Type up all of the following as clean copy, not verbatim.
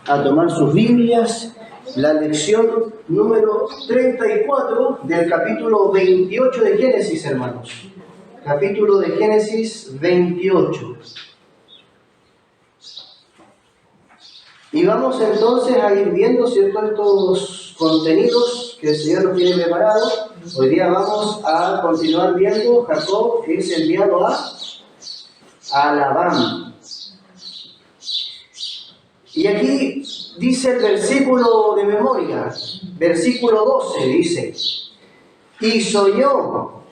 a tomar sus Biblias, la lección número 34 del capítulo 28 de Génesis, hermanos. Capítulo de Génesis 28. Y vamos entonces a ir viendo, ¿cierto?, estos contenidos que el Señor nos tiene preparado. Hoy día vamos a continuar viendo Jacob es enviado a Labán. Y aquí dice el versículo de memoria, versículo 12, dice: y soñó,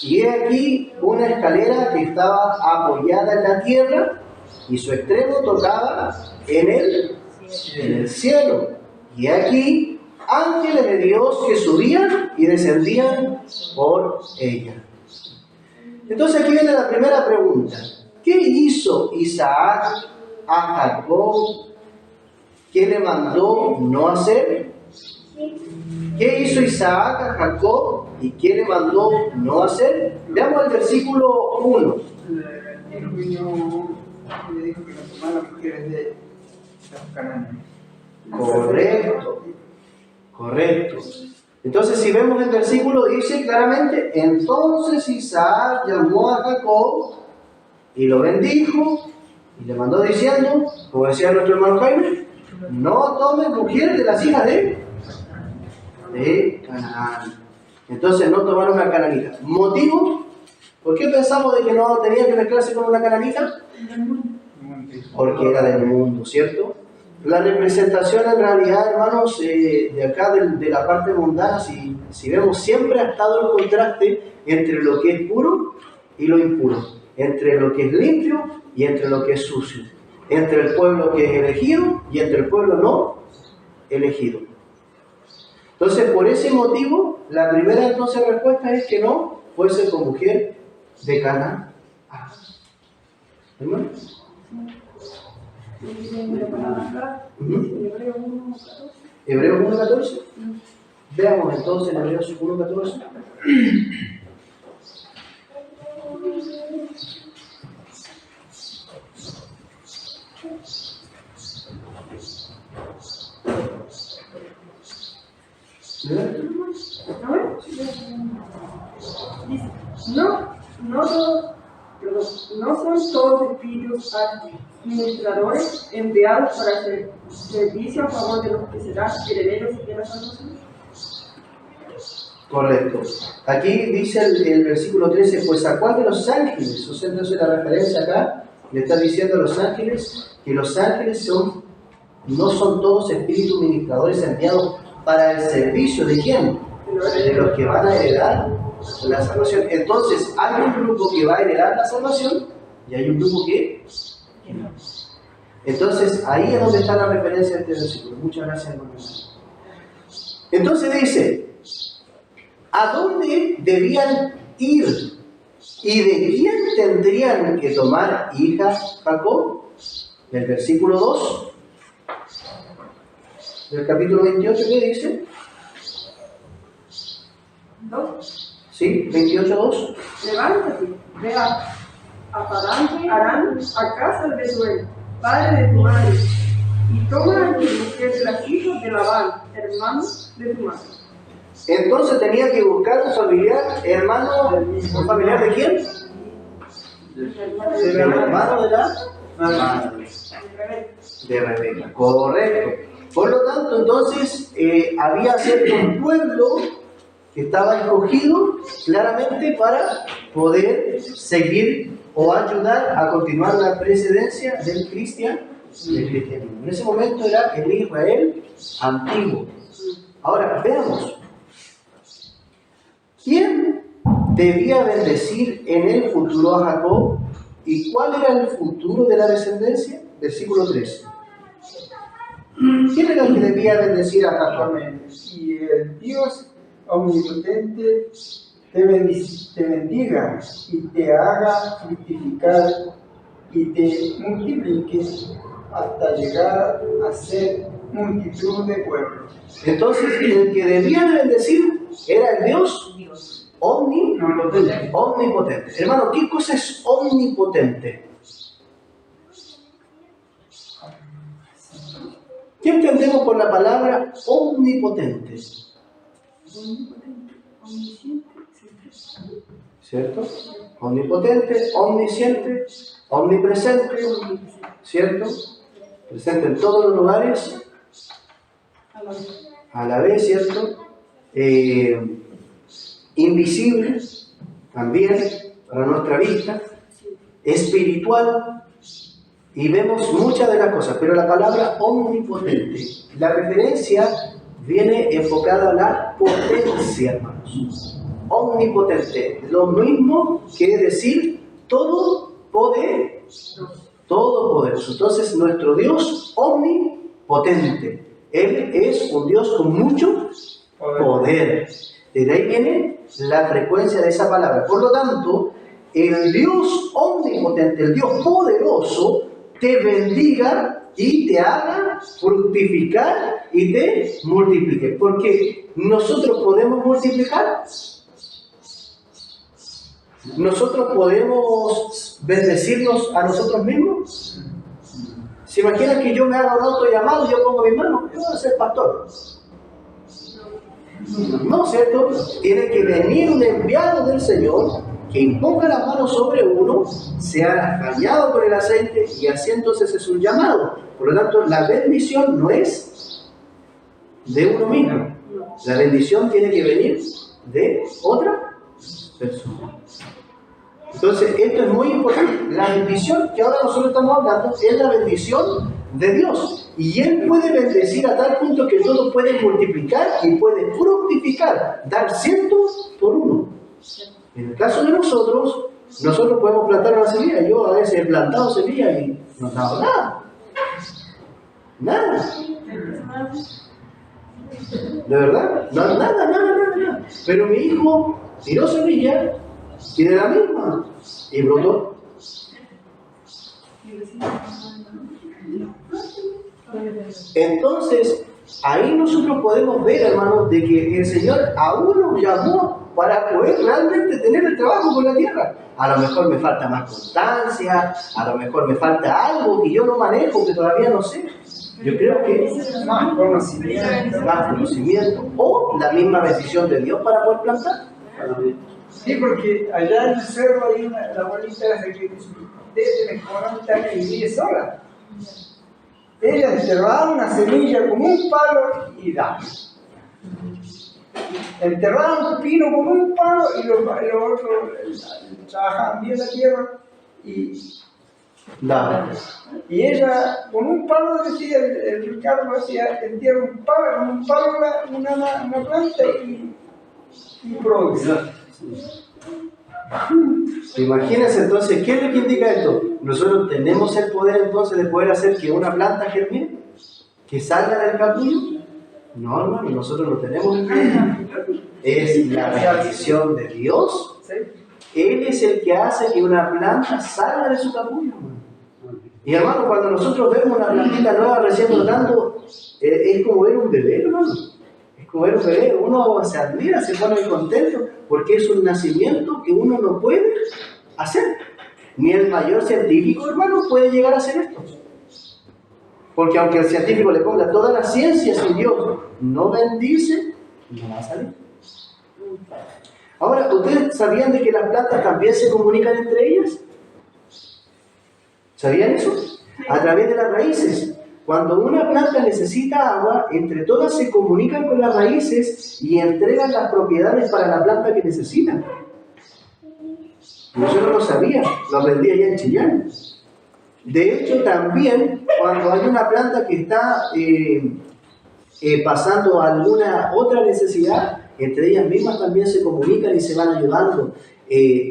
y he aquí una escalera que estaba apoyada en la tierra, y su extremo tocaba en el cielo. Y aquí ángeles de Dios que subían y descendían por ella. Entonces aquí viene la primera pregunta. ¿Qué hizo Isaac a Jacob? ¿Qué le mandó no hacer? ¿Qué hizo Isaac a Jacob y qué le mandó no hacer? Veamos el versículo 1. El niño le dijo que no tomara mujeres de los cananeos. Correcto. Entonces, si vemos el versículo, dice claramente: entonces Isaac llamó a Jacob y lo bendijo y le mandó diciendo, como decía nuestro hermano Jaime, no tomes mujer de las hijas de Canaán. Entonces no tomaron una cananita. ¿Motivo? ¿Por qué pensamos de que no tenía que mezclarse con una cananita? Porque era del mundo, ¿cierto? La representación en realidad, hermanos, de acá de la parte mundana, si vemos, siempre ha estado el contraste entre lo que es puro y lo impuro, entre lo que es limpio y entre lo que es sucio, entre el pueblo que es elegido y entre el pueblo no elegido. Entonces, por ese motivo, la primera entonces respuesta es que no fuese con mujer de Canaán. ¿Hermano? Hebreos 1:14. Veamos entonces en Hebreos 1:14. No son todos espíritus administradores enviados para hacer servicio a favor de los que serán herederos de la salvación. Correcto. Aquí dice el versículo 13: pues a cuál de los ángeles, o sea, entonces la referencia acá le está diciendo a los ángeles que los ángeles no son todos espíritus ministradores enviados para el servicio de quién, de los que van a heredar la salvación. Entonces hay un grupo que va a heredar la salvación y hay un grupo que no. Entonces ahí es donde está la referencia de este versículo. Muchas gracias, hermano. Entonces dice: ¿a dónde debían ir y de quién tendrían que tomar hijas Jacob? El versículo 2 del capítulo 28, ¿qué dice? 2. Sí, 28:2. Levántate, ve a Harán, a casa de Betuel, padre de tu madre, y toma a ti mujer de las hijas de Labán, hermano de tu madre. Entonces tenía que buscar un familiar, hermano, ¿un familiar de quién? Del hermano de la madre de Rebeca. Correcto. Por lo tanto, entonces, había cierto pueblo que estaba escogido claramente para poder seguir o ayudar a continuar la precedencia del cristianismo. En ese momento era el Israel antiguo. Ahora, veamos. ¿Quién debía bendecir en el futuro a Jacob? ¿Y cuál era el futuro de la descendencia? Versículo 3. ¿Quién era el que debía bendecir a Jacob? Y el Dios omnipotente te bendiga y te haga fructificar y te multiplique hasta llegar a ser multitud de pueblos. Entonces, el que debía de bendecir era el Dios omnipotente. Hermano, ¿qué cosa es omnipotente? ¿Qué entendemos por la palabra omnipotente? Omnipotente, omnisciente, ¿Cierto? Omnipotente, omnisciente, omnipresente, ¿cierto? Presente en todos los lugares, a la vez, ¿cierto? Invisible, también, para nuestra vista, espiritual, y vemos muchas de las cosas, pero la palabra omnipotente, la referencia viene enfocada a la potencia, hermanos. Omnipotente, lo mismo que decir todo poder, todo poderoso. Entonces, nuestro Dios omnipotente, Él es un Dios con mucho poder. De ahí viene la frecuencia de esa palabra. Por lo tanto, el Dios omnipotente, el Dios poderoso, te bendiga y te haga fructificar y te multiplique. Porque nosotros podemos multiplicar. ¿Nosotros podemos bendecirnos a nosotros mismos? ¿Se imaginan que yo me haga un autollamado y yo pongo mi mano? Yo voy a ser pastor. No, ¿cierto? Tiene que venir un enviado del Señor que imponga las manos sobre uno, sea bañado por el aceite y así entonces es un llamado. Por lo tanto, la bendición no es de uno mismo. La bendición tiene que venir de otra persona. Entonces, esto es muy importante. La bendición que ahora nosotros estamos hablando es la bendición de Dios. Y Él puede bendecir a tal punto que todo puede multiplicar y puede fructificar, dar cientos por uno. En el caso de nosotros podemos plantar una semilla. Yo a veces he plantado semillas y no he dado nada. Nada. ¿De verdad? No, nada. Pero mi hijo tiró semilla y de la misma y brotó. Entonces, ahí nosotros podemos ver, hermanos, de que el Señor aún nos llamó para poder realmente tener el trabajo con la tierra. A lo mejor me falta más constancia, a lo mejor me falta algo que yo no manejo, que todavía no sé. Yo creo que Más conocimiento o la misma bendición de Dios para poder plantar. Sí, porque allá en el cerro hay la abuelita que desde los 40 años vivía sola. Ella enterraba una semilla con un palo y da. Enterraban un pino con un palo y los otros trabajaban bien la tierra y Da. Y ella, con un palo, decía, el Ricardo hacía, entierra un palo, con un palo una planta y produce. Imagínense entonces, ¿qué es lo que indica esto? Nosotros tenemos el poder entonces de poder hacer que una planta germine, que salga del capullo. No, hermano, nosotros no tenemos el poder. Es la bendición de Dios. Él es el que hace que una planta salga de su capullo, hermano. Y hermano, cuando nosotros vemos una plantita nueva recién brotando, es como ver un bebé, hermano. Es como ver un bebé, uno se admira, se pone muy contento, porque es un nacimiento que uno no puede hacer. Ni el mayor científico, hermano, puede llegar a hacer esto. Porque aunque el científico le ponga toda la ciencia, si Dios no bendice, no va a salir. Ahora, ¿ustedes sabían de que las plantas también se comunican entre ellas? ¿Sabían eso? A través de las raíces. Cuando una planta necesita agua, entre todas se comunican con las raíces y entregan las propiedades para la planta que necesita. Yo no lo sabía, lo aprendí allá en Chillán. De hecho, también cuando hay una planta que está pasando alguna otra necesidad, entre ellas mismas también se comunican y se van ayudando.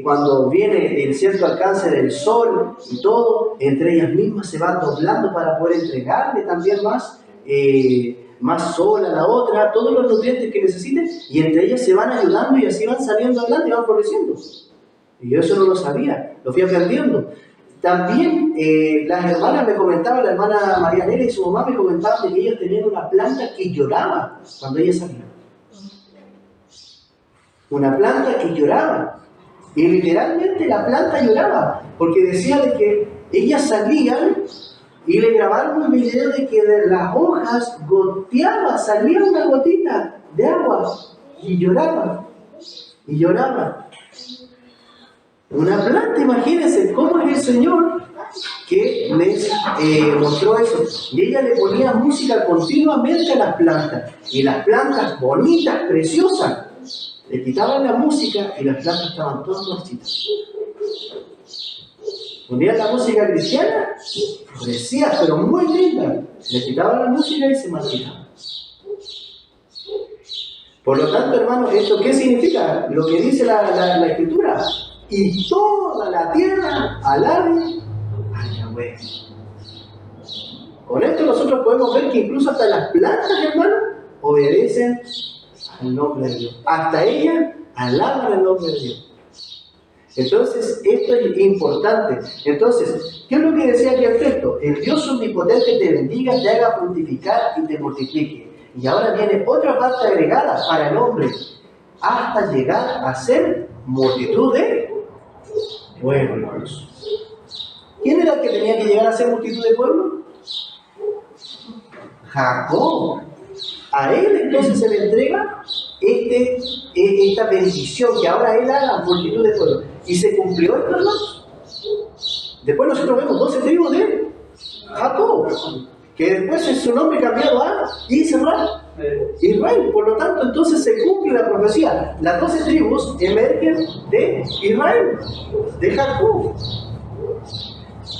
Cuando viene el cierto alcance del sol y todo, entre ellas mismas se van doblando para poder entregarle también más sol a la otra, todos los nutrientes que necesiten, y entre ellas se van ayudando y así van saliendo adelante y van floreciendo. Y yo eso no lo sabía, lo fui aprendiendo. También las hermanas me comentaban, la hermana María Nera y su mamá me comentaban de que ellos tenían una planta que lloraba cuando ellas salían. Una planta que lloraba. Y literalmente la planta lloraba, porque decía de que ellas salían Y le grabaron un video de que de las hojas goteaba, salía una gotita de agua y lloraba. Y lloraba. Una planta, imagínense cómo es el Señor que les mostró eso. Y ella le ponía música continuamente a las plantas. Y las plantas bonitas, preciosas, le quitaban la música y las plantas estaban todas marchitas. Ponían la música cristiana, florecía, pero muy linda. Le quitaban la música y se marchitaban. Por lo tanto, hermanos, ¿esto qué significa? Lo que dice la Escritura. Y toda la tierra alabe a Yahweh. Con esto nosotros podemos ver que incluso hasta las plantas, hermanos, obedecen al nombre de Dios. Hasta ellas alaban el nombre de Dios. Entonces, esto es importante. Entonces, ¿qué es lo que decía aquí el texto? El Dios omnipotente te bendiga, te haga fructificar y te multiplique. Y ahora viene otra parte agregada para el hombre, hasta llegar a ser multitud de pueblos. ¿Quién era el que tenía que llegar a ser multitud de pueblos? Jacob. A él entonces se le entrega esta bendición, que ahora él haga multitud de pueblos. ¿Y se cumplió esto, hermanos? Después nosotros vemos 12 tribus de Jacob, que después es su nombre cambiado a Israel. Por lo tanto, entonces se cumple la profecía. Las 12 tribus emergen de Israel, de Jacob.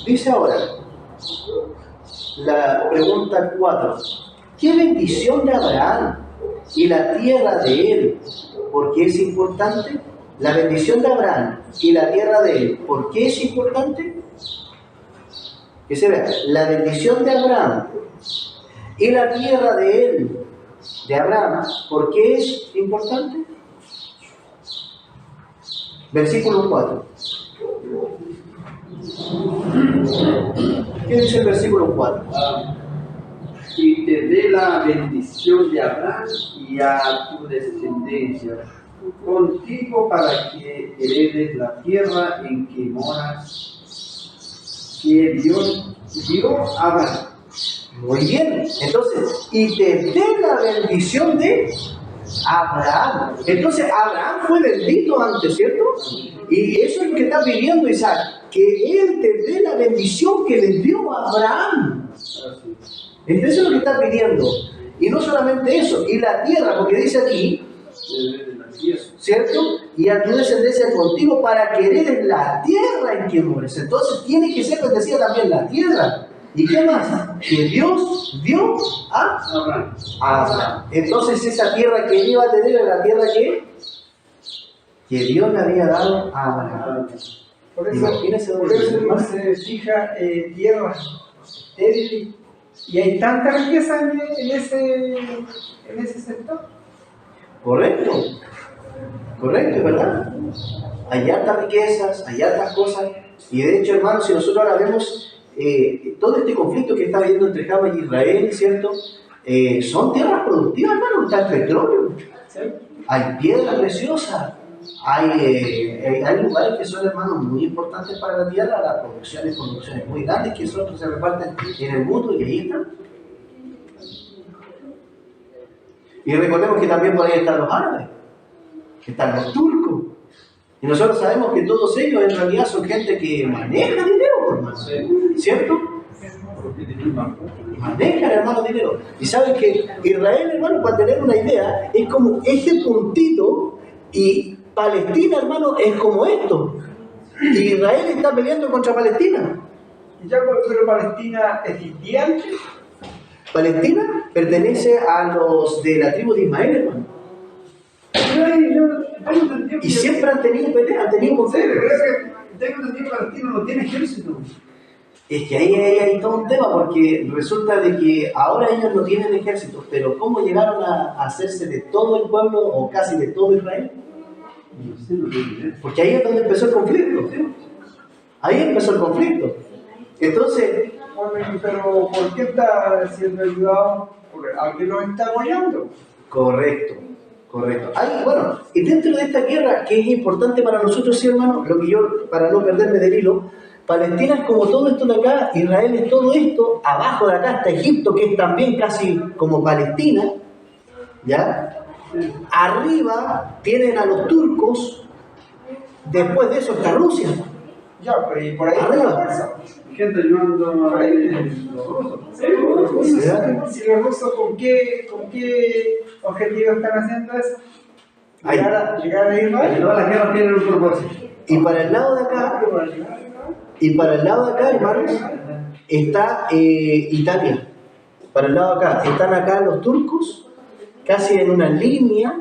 Dice ahora, la pregunta 4. ¿Qué bendición de Abraham y la tierra de él? ¿Por qué es importante? La bendición de Abraham y la tierra de él. ¿Por qué es importante? Que se vea, la bendición de Abraham y la tierra de él, de Abraham, ¿por qué es importante? Versículo 4. ¿Qué dice el versículo 4? Y te dé la bendición de Abraham y a tu descendencia contigo para que heredes la tierra en que moras, que Dios dio a Abraham. Muy bien, entonces, y te dé la bendición de Abraham. Entonces, Abraham fue bendito antes, ¿cierto? Y eso es lo que está pidiendo Isaac, que él te dé la bendición que le dio a Abraham. Entonces, eso es lo que está pidiendo. Y no solamente eso, y la tierra, porque dice aquí, ¿cierto? Y a tu descendencia contigo para que heredes la tierra en que mores. Entonces, tiene que ser bendecida también la tierra. ¿Y qué más? Que Dios dio a Abraham. Entonces esa tierra que él iba a tener era la tierra que Dios le había dado a Abraham. Por eso no se fija tierra estéril y hay tanta riqueza en ese sector. Correcto, ¿verdad? Hay altas riquezas, hay altas cosas. Y de hecho, hermanos, si nosotros ahora vemos todo este conflicto que está habiendo entre Hamas y Israel, ¿cierto? Son tierras productivas, hermano. Está el petróleo, ¿sí? Hay piedras preciosas, hay lugares que son, hermanos, muy importantes para la tierra, las producciones muy grandes que son, se reparten en el mundo y ahí están. Y recordemos que también por ahí están los árabes, que están los turcos. Y nosotros sabemos que todos ellos en realidad son gente que maneja dinero, hermano, ¿cierto? Manejan, hermano, dinero. Y saben que Israel, hermano, para tener una idea, es como este puntito, y Palestina, hermano, es como esto. Y Israel está peleando contra Palestina. ¿Y ya cuando Palestina existía antes? Palestina pertenece a los de la tribu de Ismael, hermano. Y siempre han tenido pelea, han tenido conflictos. Tengo entendido que Palestina no tiene ejército. Es que ahí hay todo un tema, porque resulta de que ahora ellos no tienen ejército, pero ¿cómo llegaron a hacerse de todo el pueblo o casi de todo Israel? Porque ahí es donde empezó el conflicto. Ahí empezó el conflicto. Entonces, bueno, pero ¿por qué está siendo ayudado? Porque alguien lo está apoyando. Correcto. Bueno, y dentro de esta guerra, que es importante para nosotros, sí, hermano, lo que yo, para no perderme del hilo, Palestina es como todo esto de acá, Israel es todo esto, abajo de acá está Egipto, que es también casi como Palestina, ¿ya? Arriba tienen a los turcos, después de eso está Rusia. Ya, pero y por ahí está la fuerza. Gente ayudando a los rusos. Si los rusos, ¿con qué objetivo están haciendo eso? Llegar a Israel. Todas las guerras tienen un propósito. Y para el lado de acá, hermanos, está Italia. Para el lado de acá, están acá los turcos, casi en una línea,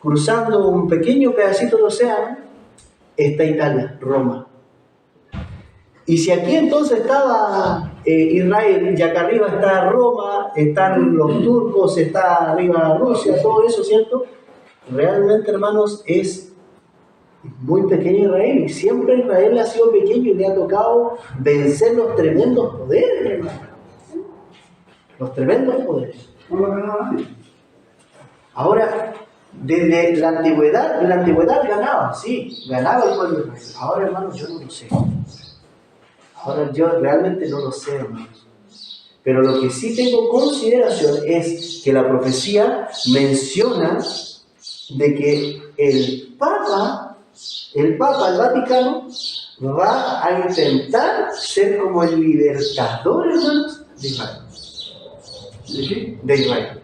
cruzando un pequeño pedacito de océano, está Italia, Roma. Y si aquí entonces estaba Israel, y acá arriba está Roma, están los turcos, está arriba Rusia, todo eso, ¿cierto? Realmente, hermanos, es muy pequeño Israel, y siempre Israel ha sido pequeño y le ha tocado vencer los tremendos poderes, hermano. Los tremendos poderes. No lo ganaba nadie. Ahora, desde la antigüedad ganaba, sí, ganaba el pueblo de Israel. Ahora, hermanos, yo no lo sé. Ahora yo realmente no lo sé, hermanos. Pero lo que sí tengo consideración es que la profecía menciona de que el Papa, el Vaticano, va a intentar ser como el libertador, hermanos, de Israel. ¿De qué? De Israel.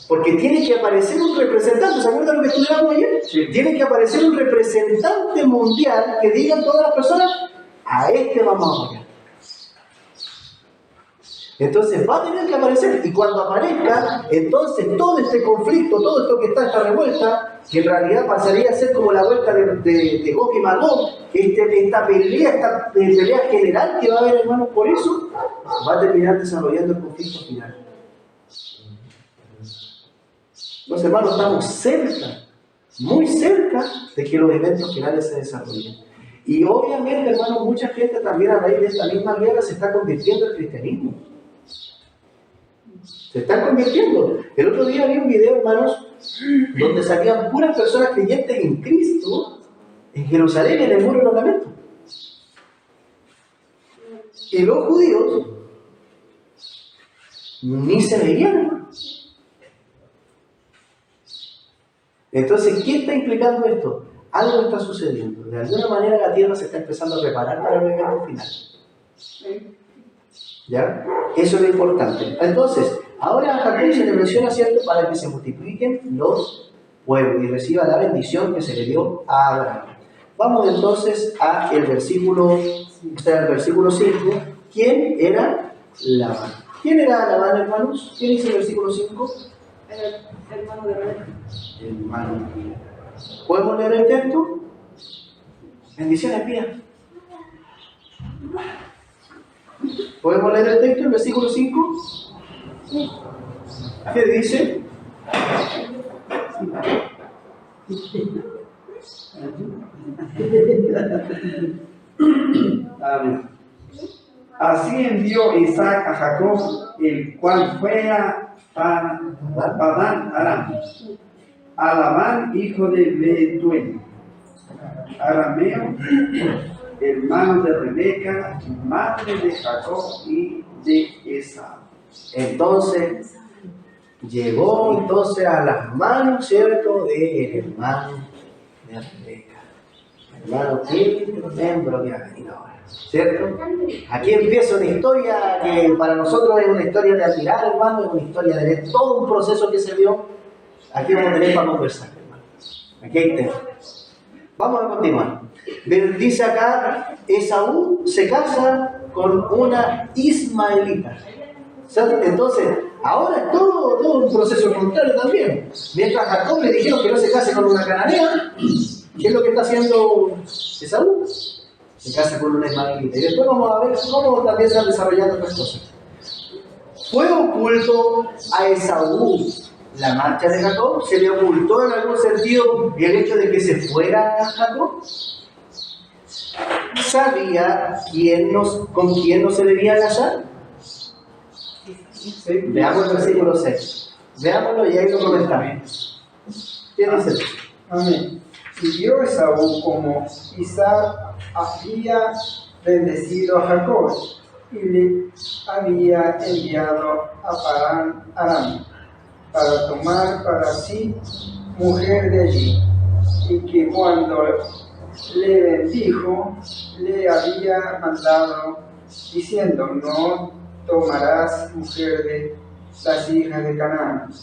Porque tiene que aparecer un representante, ¿se acuerdan lo que estudiamos ayer? Sí. Tiene que aparecer un representante mundial que diga a todas las personas, a este vamos a apoyar. Entonces va a tener que aparecer, y cuando aparezca, entonces todo este conflicto, todo esto que está, esta revuelta, que en realidad pasaría a ser como la vuelta de Gog y Magog, esta pelea general que va a haber, hermanos, por eso va a terminar desarrollando el conflicto final. Entonces, hermanos, estamos cerca, muy cerca de que los eventos finales se desarrollen. Y obviamente, hermanos, mucha gente también a raíz de esta misma guerra se está convirtiendo al cristianismo. Se están convirtiendo. El otro día vi un video, hermanos, donde salían puras personas creyentes en Cristo en Jerusalén, en el muro de los lamentos. Y los judíos ni se veían, hermanos. Entonces, ¿qué está implicando esto? Algo está sucediendo. De alguna manera la tierra se está empezando a preparar para el evento final. ¿Ya? Eso es lo importante. Entonces, ahora a Jacob se le menciona, ¿cierto?, para que se multipliquen los pueblos y reciba la bendición que se le dio a Abraham. Vamos entonces al versículo 5. ¿Quién era Labán? ¿Quién era Labán, hermanos? ¿Quién dice el versículo 5? El hermano de Rebeca. Hermano. ¿Podemos leer el texto? Bendiciones, Pía. ¿Podemos leer el texto, el versículo 5? ¿Qué dice? Amén. Así envió Isaac a Jacob, el cual fue a Padán Aram, a Labán, hijo de Betuel, arameo, hermano de Rebeca, madre de Jacob y de Esaú. Entonces, llegó entonces a las manos, ¿cierto?, del hermano de Rebeca. Hermano, qué tremendo que ha venido ahora, ¿cierto? Aquí empieza una historia que para nosotros es una historia de admirar, hermano, es una historia de ver todo un proceso que se dio. Aquí vamos a tener para conversar, hermano. Aquí hay tema. Vamos a continuar. Dice acá, Esaú se casa con una ismaelita. Entonces, ahora es todo un proceso contrario también. Mientras a Jacob le dijeron que no se case con una cananea, ¿qué es lo que está haciendo Esaú? Se casa con una ismaelita. Y después vamos a ver cómo también se van desarrollando otras cosas. ¿Fue oculto a Esaú la marcha de Jacob? ¿Se le ocultó en algún sentido el hecho de que se fuera a Jacob? ¿Sabía con quién no se debía casar? ¿Sí? Veamos el versículo 6. Veámoslo y ahí lo comentamos. ¿Qué dice? Amén. Y vio Esaú como Isaac había bendecido a Jacob y le había enviado a Parán Aram para tomar para sí mujer de allí, y que cuando le bendijo, le había mandado, diciendo: no tomarás mujer de las hijas de Canaán.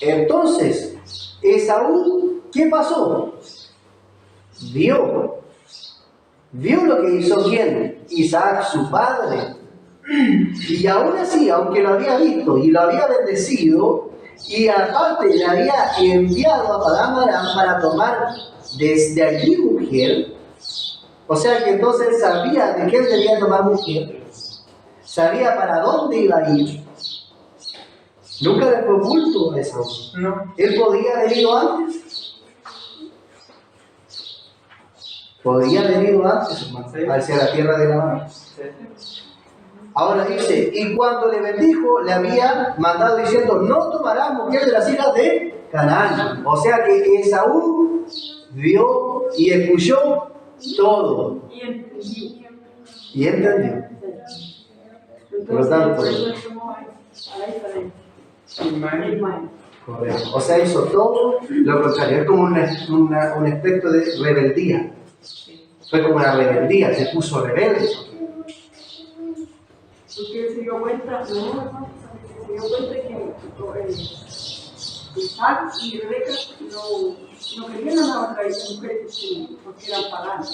Entonces, Esaú, ¿qué pasó? Vio lo que hizo ¿quién? Isaac, su padre. Y aún así, aunque lo había visto y lo había bendecido, y aparte le había enviado a Padán Aram para tomar desde allí mujer, o sea que entonces él sabía de qué debía tomar mujer, sabía para dónde iba a ir. Nunca le fue oculto a Esaú. No. Él podía haber ido antes. Podría haber ido antes hacia la tierra de Labán. Ahora dice, y cuando le bendijo, le había mandado diciendo: no tomarás mujer de las hijas de Canaán. O sea que Esaú vio y escuchó todo. Y entendió. Por lo tanto, correcto. O sea, hizo todo lo contrario. Es como un aspecto de rebeldía. Fue como una rebeldía, se puso rebelde. Porque él se dio cuenta, que Isaac y Rebeca no querían a la otra mujer porque eran paganas.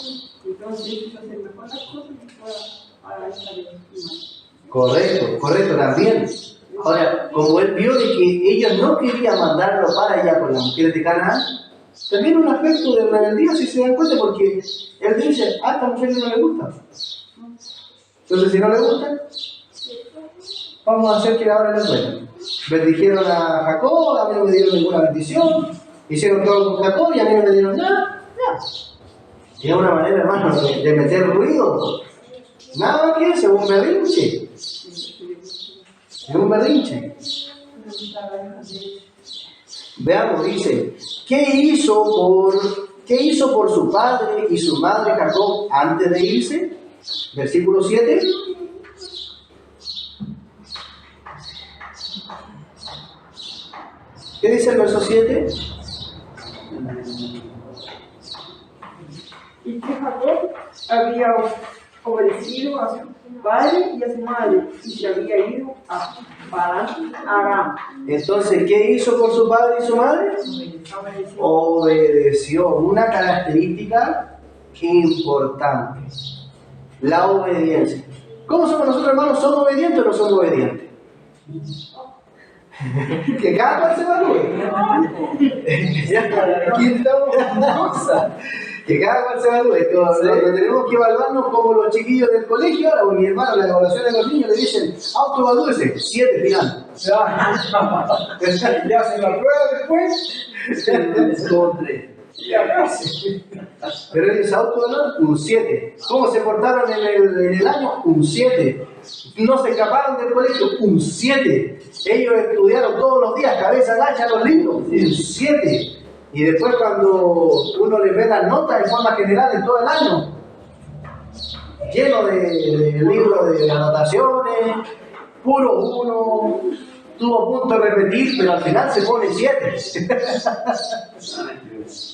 Entonces ellos hacen mejor las cosas y a esta vez. Correcto, también. Ahora, como él vio de que ellos no querían mandarlo para allá con las mujeres de Canaán, también un aspecto de rebeldía, si se dan cuenta, porque él dice: a esta mujer no le gusta. Entonces, si no le gusta, vamos a hacer que ahora les duele. Bendijeron a Jacob, a mí no me dieron ninguna bendición. Hicieron todo con Jacob y a mí no me dieron nada. Y es una manera, hermano, de meter ruido. Nada que es un berrinche. Es un berrinche. Veamos, dice: ¿qué hizo por su padre y su madre Jacob antes de irse? Versículo 7. ¿Qué dice el verso 7? Y que Jacob había obedecido a su padre y a su madre, y se había ido a Padán Aram. Entonces, ¿qué hizo por su padre y su madre? Obedeció. Una característica importante: la obediencia. ¿Cómo somos nosotros, hermanos? ¿Somos obedientes o no somos obedientes? Que cada cual se evalúe. Aquí estamos con cosas. Que cada cual se evalúe. Tenemos que evaluarnos como los chiquillos del colegio. Ahora, porque, hermano, la evaluación de los niños le dicen: autoevalúese, 7 final. Ya se la prueba después. Con 3. Ya casi. Pero ellos se autoevalúan un 7. ¿Cómo se portaron en el año? Un 7. No se escaparon del colegio, un 7. Ellos estudiaron todos los días, cabeza gacha los libros, un 7. Y después, cuando uno les ve las notas en forma general en todo el año, lleno de libros de anotaciones, puro 1, tuvo punto de repetir, pero al final se pone 7.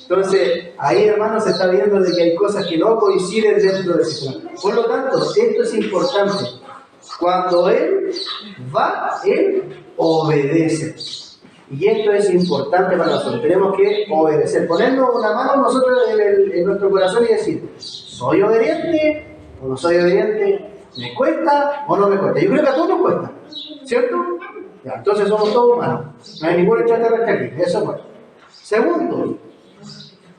Entonces, ahí, hermanos, se está viendo de que hay cosas que no coinciden dentro del sistema. Por lo tanto, esto es importante. Cuando Él va, Él obedece. Y esto es importante para nosotros. Tenemos que obedecer. Ponernos una mano nosotros en nuestro corazón y decir: ¿soy obediente o no soy obediente? ¿Me cuesta o no me cuesta? Yo creo que a todos nos cuesta, ¿cierto? Ya, entonces somos todos humanos. No hay ningún extraterrestre aquí. Eso es bueno. Segundo,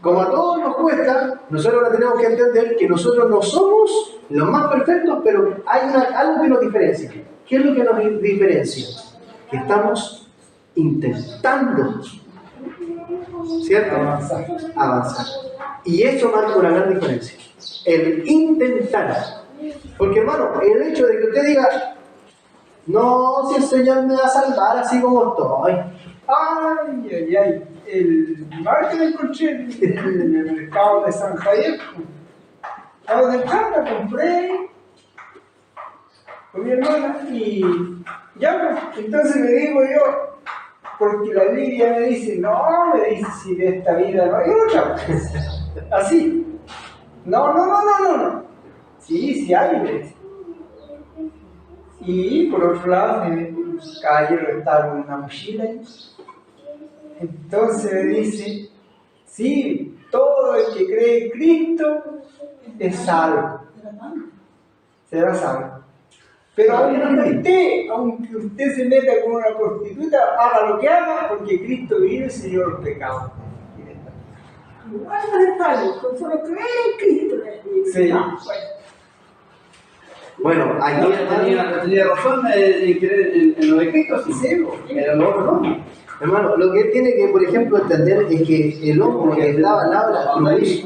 como a todos nos cuesta, nosotros ahora tenemos que entender que nosotros no somos los más perfectos, pero hay algo que nos diferencia. ¿Qué es lo que nos diferencia? Que estamos intentando, ¿cierto? Avanzar. Y eso marca una gran diferencia. El intentar. Porque, hermano, el hecho de que usted diga: no, si el Señor me va a salvar así como estoy. Ay. El martes encontré en el mercado de San Javier a donde la compré con mi hermana y ya, pues, entonces le digo yo, porque la Biblia me dice, no, me dice, si de esta vida no hay otra, pues, así. No. Sí hay, me dice. Y por otro lado, un caballero estaba con una mochila. Entonces me dice, sí, todo el que cree en Cristo es salvo. Será salvo. Pero aunque usted se meta con una prostituta, haga lo que haga, porque Cristo vino y se dio los pecados. Igual no es salvo, con solo creer en Cristo. Sí. Bueno, aquí tenía razón en creer en lo de Cristo, sí, pero lo otro no. hermano, lo que él tiene que, por ejemplo, entender es que el hombre que estaba al lado de la cruz,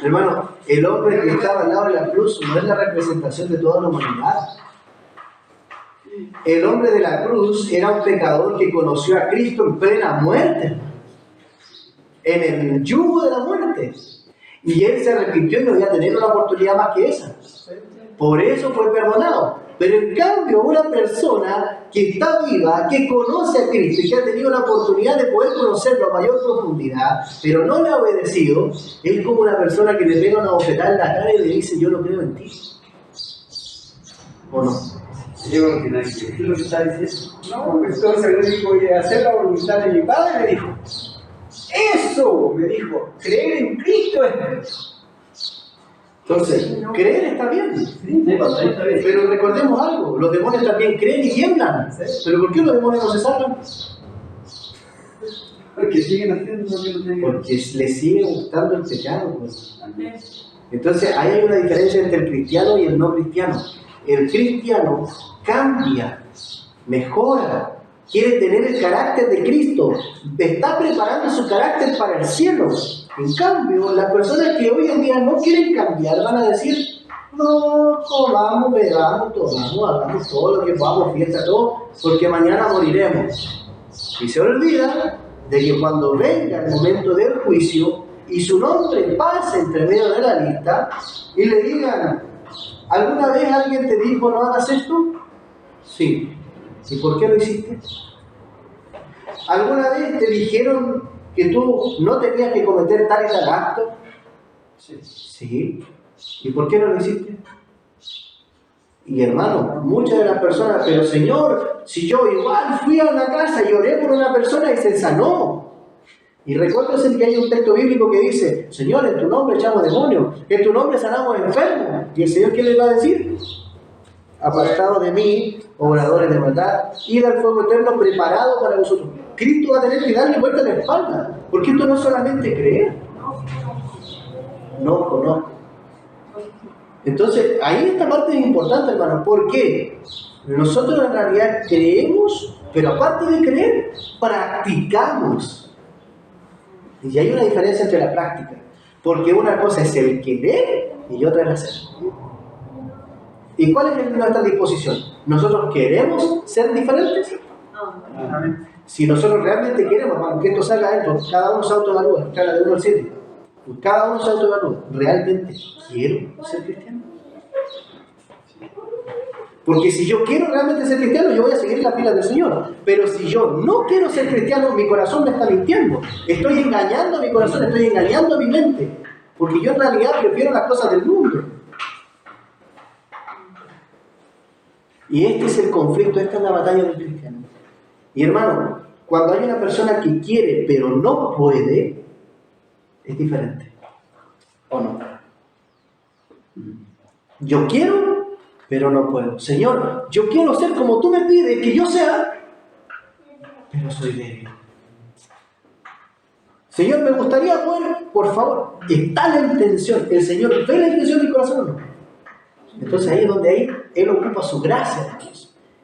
hermano, el hombre que estaba al lado de la cruz no es la representación de toda la humanidad. El hombre de la cruz era un pecador que conoció a Cristo en plena muerte, en el yugo de la muerte. Y él se arrepintió y no había tenido una oportunidad más que esa. Por eso fue perdonado. Pero en cambio, una persona que está viva, que conoce a Cristo y que ha tenido la oportunidad de poder conocerlo a mayor profundidad, pero no le ha obedecido, es como una persona que le pega una bofetada en la cara y le dice, yo no creo en ti. ¿O no? Yo creo que nadie quiere. ¿Qué es lo que está diciendo? No, entonces le dijo, oye, hacer la voluntad de mi Padre, me dijo. Eso, me dijo, creer en Cristo es. Entonces, creer está bien. Sí, está bien. Pero recordemos algo, los demonios también creen y tiemblan. Pero ¿por qué los demonios no se salvan? Porque siguen haciendo lo que no tienen. Porque les sigue gustando el pecado. Pues. Entonces, ahí hay una diferencia entre el cristiano y el no cristiano. El cristiano cambia, mejora, quiere tener el carácter de Cristo, está preparando su carácter para el cielo. En cambio, las personas que hoy en día no quieren cambiar van a decir, no, comamos, bebamos, tomamos, hagamos todo lo que podamos, fiesta, todo, porque mañana moriremos. Y se olvida de que cuando venga el momento del juicio y su nombre pase entre medio de la lista y le digan, ¿alguna vez alguien te dijo no hagas esto? Sí. ¿Y por qué lo hiciste? ¿Alguna vez te dijeron que tú no tenías que cometer tal y tal acto? Sí. ¿Y por qué no lo hiciste? Y hermano, muchas de las personas, pero Señor, si yo igual fui a la casa y oré por una persona y se sanó. Y recuérdense que hay un texto bíblico que dice, Señor, en tu nombre echamos demonios, en tu nombre sanamos enfermos. ¿Y el Señor qué les va a decir? Apartados de mí, obradores de maldad, id al fuego eterno preparado para vosotros. Cristo va a tener que darle vuelta a la espalda, porque esto no es solamente creer. No conozco. Entonces, ahí esta parte es importante, hermano. ¿Por qué? Nosotros en realidad creemos, pero aparte de creer, practicamos. Y hay una diferencia entre la práctica, porque una cosa es el querer y otra es el hacer. ¿Y cuál es nuestra disposición? ¿Nosotros queremos ser diferentes? Si nosotros realmente queremos, hermano, que esto salga adentro, cada uno se autoevalúa, escala de 1 al 7. Cada uno se autoevalúa. ¿Realmente quiero ser cristiano? Porque si yo quiero realmente ser cristiano, yo voy a seguir las filas del Señor. Pero si yo no quiero ser cristiano, mi corazón me está mintiendo. Estoy engañando a mi corazón, estoy engañando a mi mente. Porque yo en realidad prefiero las cosas del mundo. Y este es el conflicto, esta es la batalla del cristiano. Y hermano, cuando hay una persona que quiere pero no puede, es diferente. ¿O no? Yo quiero, pero no puedo. Señor, yo quiero ser como tú me pides que yo sea, pero soy débil. Señor, me gustaría poder, por favor, está la intención. ¿El Señor ve la intención del corazón o no? Entonces ahí es donde Él ocupa su gracia.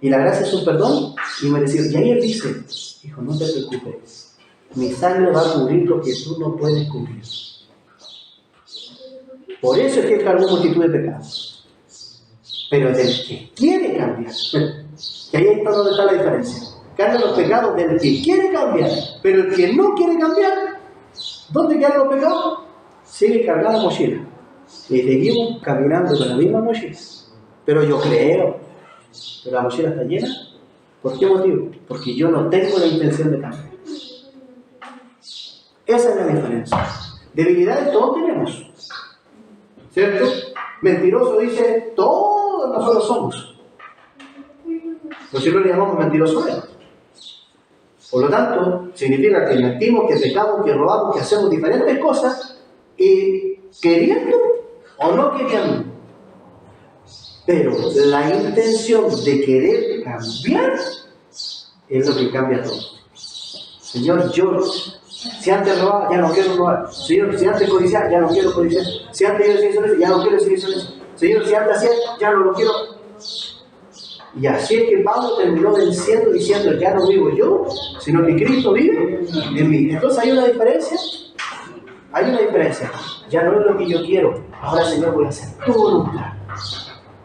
Y la gracia es un perdón y merecido. Y ahí Él dice, hijo, no te preocupes. Mi sangre va a cubrir lo que tú no puedes cubrir. Por eso es que Él cargó multitud de pecados. Pero del que quiere cambiar. Y ahí está donde está la diferencia. Carga los pecados del que quiere cambiar. Pero el que no quiere cambiar, ¿dónde quedan los pecados? sigue cargando la mochila. Y seguimos caminando con la misma mochila. Pero yo creo, pero la mochila está llena. ¿Por qué motivo? Porque yo no tengo la intención de cambiar. Esa es la diferencia. Debilidades todos tenemos, ¿cierto? Mentiroso dice, todos nosotros somos. Nosotros le llamamos mentiroso a él. Por lo tanto, significa que mentimos, que pecamos, que robamos, que hacemos diferentes cosas, y queriendo o no queriendo. Pero la intención de querer cambiar es lo que cambia todo. Señor, yo, si antes robaba, ya no quiero robar. Señor, si antes codiciaba, ya no quiero codiciar. Si antes yo decía eso, ya no quiero decir eso. Señor, si antes hacía, ya no lo quiero. Y así es que Pablo terminó venciendo diciendo, ya no vivo yo, sino que Cristo vive en mí. Entonces hay una diferencia. Hay una diferencia. Ya no es lo que yo quiero. Ahora, Señor, voy a hacer tu voluntad.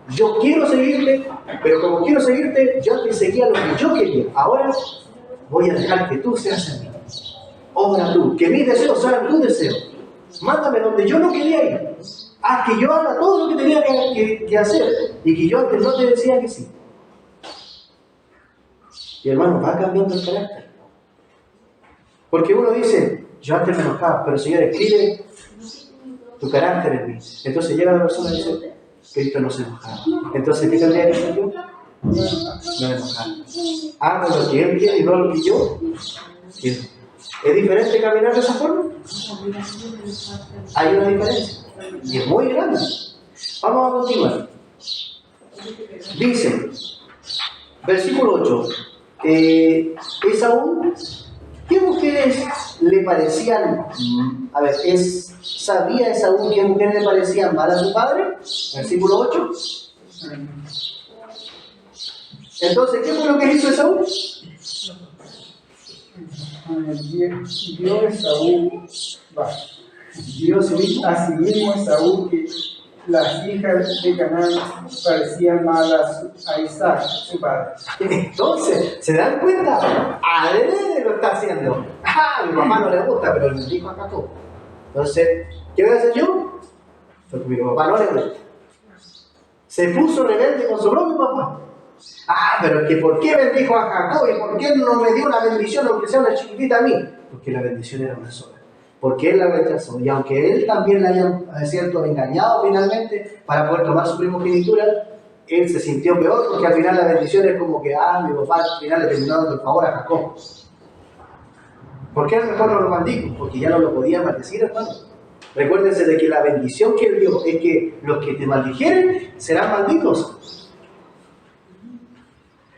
Yo quiero seguirte, pero como quiero seguirte, yo antes seguía lo que yo quería. Ahora voy a dejar que tú seas en mí. Obra tú, que mis deseos sean tus deseos. Mándame donde yo no quería ir. Haz que yo haga todo lo que tenía que hacer y que yo antes no te decía que sí. Y hermano, va cambiando el carácter. Porque uno dice, yo antes me enojaba, pero Señor, escribe tu carácter en mí. Entonces llega la persona y dice, Cristo no se enojaba. Entonces, ¿qué tendría que hacer yo? No enojar. Hago lo que Él quiere y no lo que yo quiero. ¿Es diferente caminar de esa forma? Hay una diferencia. Y es muy grande. Vamos a continuar. Dice, versículo 8. Esaú, ¿qué mujeres le parecían? A ver, ¿sabía Esaú qué mujeres le parecían mal a su padre? Versículo 8. Entonces, ¿qué fue lo que hizo Esaú? Dio Esaú, asimismo Esaú que las hijas de Canaán parecían malas a Isaac, su padre. Entonces, ¿se dan cuenta? Adrede lo está haciendo. A mi papá no le gusta, pero le dijo a Jacob. Entonces, ¿qué voy a hacer yo? Porque mi papá no le gusta. Se puso rebelde con su propio papá. Pero que ¿por qué bendijo a Jacob y por qué no me dio una bendición aunque sea una chiquitita a mí? Porque la bendición era una sola. Porque él la rechazó. Y aunque él también la hayan, es cierto, engañado finalmente para poder tomar su primogenitura, él se sintió peor porque al final la bendición es como que, mi papá al final le terminó dando el favor a Jacob. ¿Por qué a lo mejor no lo maldijo? Porque ya no lo podía maldecir, hermano. Recuérdense de que la bendición que él dio es que los que te maldijeren serán malditos.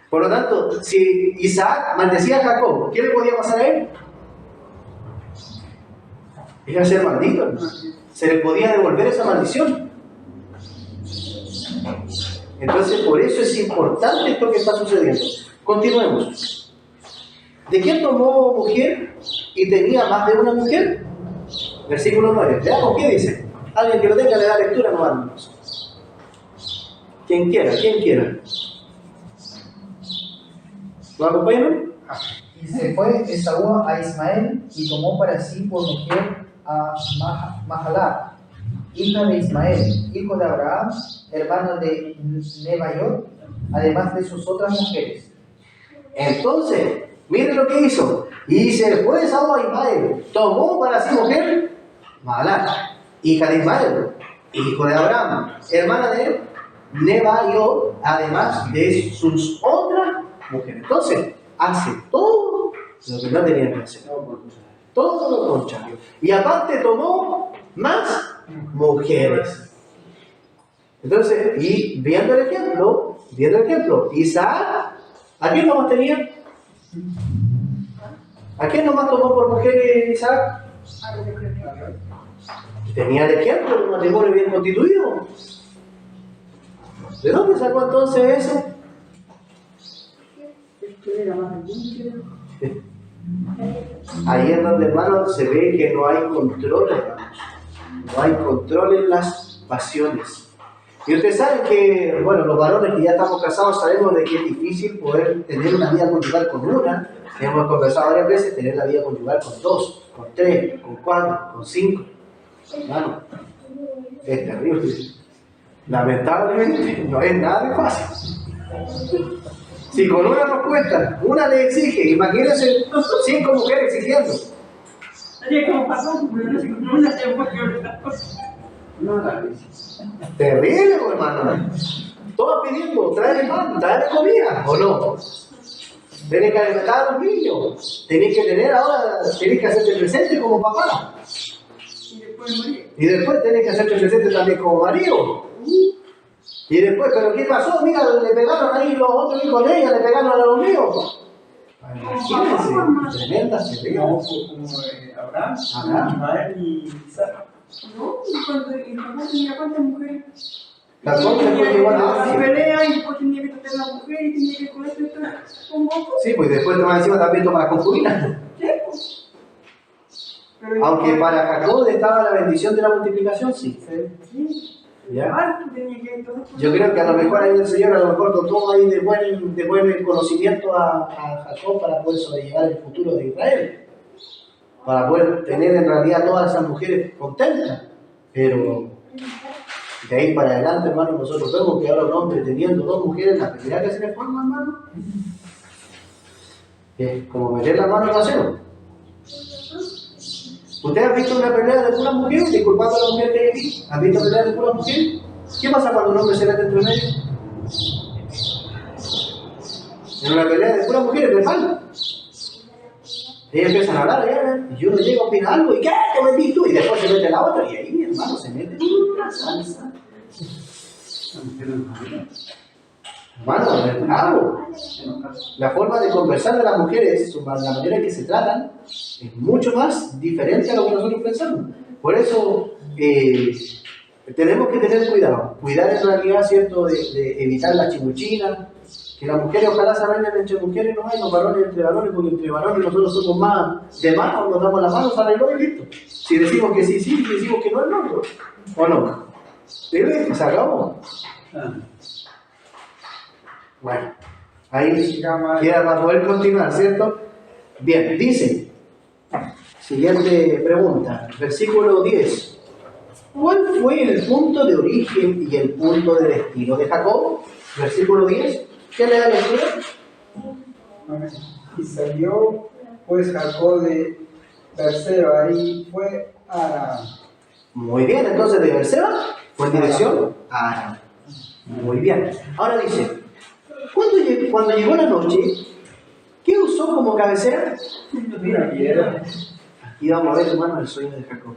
Por lo tanto, si Isaac maldecía a Jacob, ¿qué le podía pasar a él? Iba a ser maldito, hermano. Se le podía devolver esa maldición. Entonces, por eso es importante esto que está sucediendo. Continuemos. ¿De quién tomó mujer y tenía más de una mujer? Versículo 9. Veamos qué dice. Alguien que lo tenga le da lectura, no hermanos. Quien quiera. ¿Lo acompañan? Y se fue Esaú a Ismael y tomó para sí por mujer a Mahalá, hija de Ismael, hijo de Abraham, hermano de Nebaiot, además de sus otras mujeres. Entonces, miren lo que hizo. Y se fue Esaú a Ismael, tomó para sí mujer Mahalá, hija de Ismael, hijo de Abraham, hermana de Nebaiot, además de sus otras mujeres. Entonces, hace todo lo que no tenía que hacer. Todo lo contrario. Y aparte tomó más mujeres. Entonces, y viendo el ejemplo, Isaac, ¿a quién nomás tenía? ¿A quién nomás tomó por mujer Isaac? Tenía el ejemplo de un matrimonio bien constituido. ¿De dónde sacó entonces eso? Ahí es donde, hermanos, se ve que no hay control, hermanos. No hay control en las pasiones. Y ustedes saben que, bueno, los varones que ya estamos casados sabemos de que es difícil poder tener una vida conyugal con una. Hemos conversado varias veces, tener la vida conyugal con 2, con 3, con 4, con 5. Hermano, es terrible. Lamentablemente no es nada de fácil. Si con una nos cuesta, una le exige, imagínense 5 mujeres exigiendo. Oye, ¿cómo pasó? No la tengo que olvidar. No la dices. Terrible, hermano. Todas pidiendo, trae pan, trae comida, ¿o no? Tenés que alimentar a los niños. Tenés que tener ahora, tenés que hacerte presente como papá. Y después morir. Y después tenés que hacerte presente también como marido. Y después, ¿pero qué pasó? Mira, le pegaron ahí los otros hijos de ella, le pegaron a los míos. Imagínense, tremenda No, sería. como Abraham, Ismael y Isaac. ¿No? Y cuando y mamá tenía cuántas mujeres. Las dos después llegó a la La pelea y después tenía que tratar a la mujer y tenía que con esto con vos. Sí, pues después más encima también toma las concubinas. Pero Aunque para Jacob estaba la bendición de la multiplicación, sí. sí. ¿Ya? Tenía que entonces. Yo creo que a lo mejor ahí el Señor a lo mejor dotó ahí de buen conocimiento a Jacob para poder sobrellevar el futuro de Israel. Para poder tener en realidad todas esas mujeres contentas. Pero de ahí para adelante, hermano, nosotros vemos que ahora un hombre teniendo 2 mujeres, la primera que se le forma, hermano, es como meter la mano en el acero. ¿Usted ha visto una pelea de puras mujeres? Disculpando a la mujer que hay aquí. ¿Han visto peleas de puras mujeres? ¿Qué pasa cuando un hombre se mete entre medio? En una pelea de puras mujeres, me falta. Ellas empiezan a hablar, y yo no llego a opinar algo, ¿y qué? ¿Te metí tú? Y después se mete la otra, y ahí mi hermano se mete en una salsa. Hermano, es bravo. La forma de conversar de las mujeres, la manera en que se tratan, es mucho más diferente a lo que nosotros pensamos. Por eso tenemos que tener cuidado. Cuidar en realidad, ¿cierto?, de evitar la chimuchina. Que las mujeres ojalá se arreglen entre mujeres, no hay los varones entre varones, porque entre varones nosotros somos más de mano, nos damos las manos, se arregló y listo. Si decimos que sí, sí, si decimos que no, es no. ¿O no? ¿Sí? Se acabó. Bueno, ahí queda para poder continuar, ¿cierto? Bien, dice, siguiente pregunta, versículo 10. ¿Cuál fue el punto de origen y el punto de destino de Jacob? Versículo 10. ¿Qué le da lectura? Y salió pues Jacob de Berseba y fue a Aram. Muy bien, entonces de Berseba fue en dirección a Aram. Muy bien. Ahora dice, cuando llegó la noche, ¿qué usó como cabecera? Una piedra. Aquí vamos a ver, hermano, el sueño de Jacob.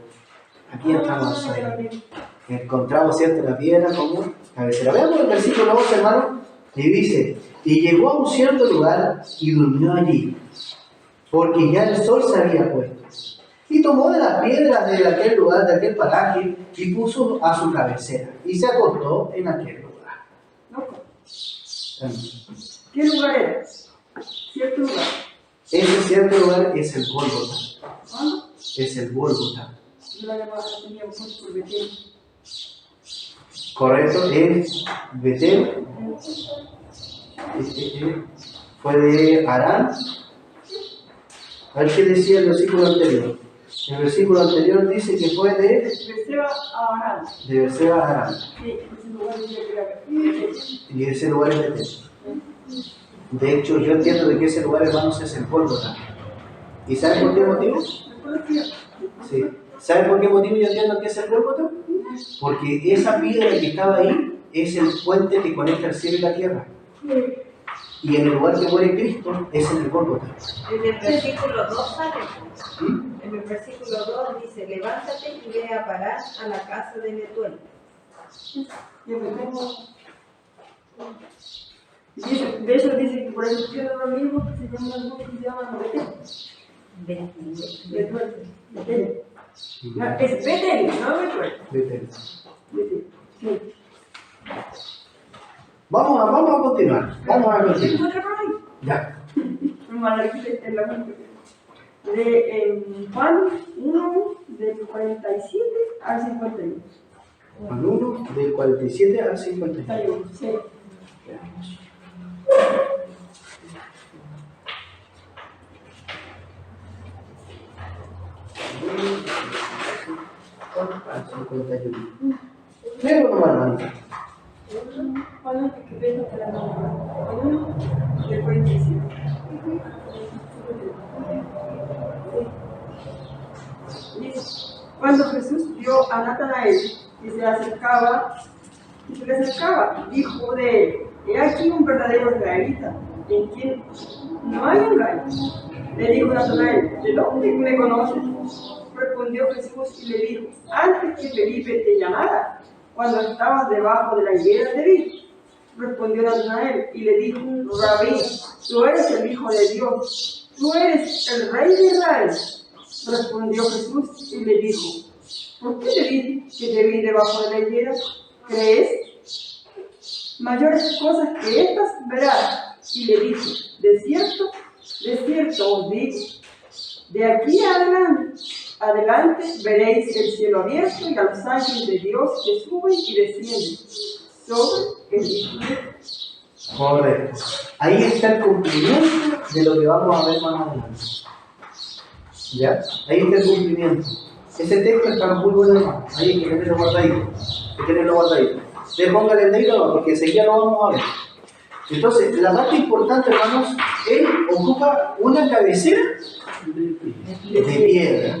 Aquí entramos ahí. Encontramos, ¿cierto?, la piedra como cabecera. Veamos el versículo 11, hermano. Y dice, y llegó a un cierto lugar y durmió allí, porque ya el sol se había puesto. Y tomó de las piedras de aquel lugar, de aquel paraje, y puso a su cabecera, y se acostó en aquel lugar. Loco. ¿Qué lugar era? Cierto lugar. Ese cierto lugar es el Gólgota. ¿Cuándo? Es el Gólgota. Yo la llamaba, tenía un puesto por Betel. Correcto, es Betel. Fue de Arán. A ver qué decía el versículo anterior. El versículo anterior dice que fue de Berseba a Arán. de Berseba a Arán. Sí, ese lugar decía que era Betel. Y ese lugar es Betel. De hecho, yo entiendo de que ese lugar, hermanos, es el Gólgota. ¿Y saben por qué motivo? Sí. ¿Saben por qué motivo yo entiendo que es el Gólgota? Porque esa piedra que estaba ahí es el puente que conecta el cielo y la tierra. Y en el lugar que muere Cristo es en el Gólgota. En el versículo 2 sale. ¿Mm? En el versículo 2 dice, levántate y ve a parar a la casa de Betuel. De eso dice que por eso tiene lo mismo que se llama algo que se llama Betel. Betel. No, es Betel, no Betel. Betel. Betel. Sí. Vamos a continuar. ¿Tienes otra por ahí? Ya. En la de Juan 1, del 47 al 51. Juan 1, del 47 al 51. Sí. 51. Léelo nomás, hermanita. Juan 1, del 45. Dice, cuando Jesús vio a Natanael y se le acercaba, dijo de él: he aquí un verdadero israelita, en quien no hay engaño. Le dijo Natanael: ¿de dónde me conoces? Respondió Jesús y le dijo: antes que Felipe te llamara, cuando estabas debajo de la higuera te vi. Respondió Natanael y le dijo: Rabí, tú eres el Hijo de Dios, tú eres el Rey de Israel. Respondió Jesús y le dijo: ¿por qué te dije que te vi debajo de la higuera? ¿Crees? Mayores cosas que estas verás. Y le dijo: de cierto os digo, de aquí adelante veréis el cielo abierto y a los ángeles de Dios que suben y descienden sobre el Hijo de Dios. Correcto. Ahí está el cumplimiento de lo que vamos a ver más adelante. ¿Ya? Ahí está el cumplimiento. Ese texto está muy bueno, hermano. Ahí hay que tenerlo guardadito. Le póngale el dedito porque enseguida lo vamos a ver. Entonces, la parte importante, hermanos, él ocupa una cabecera de piedra.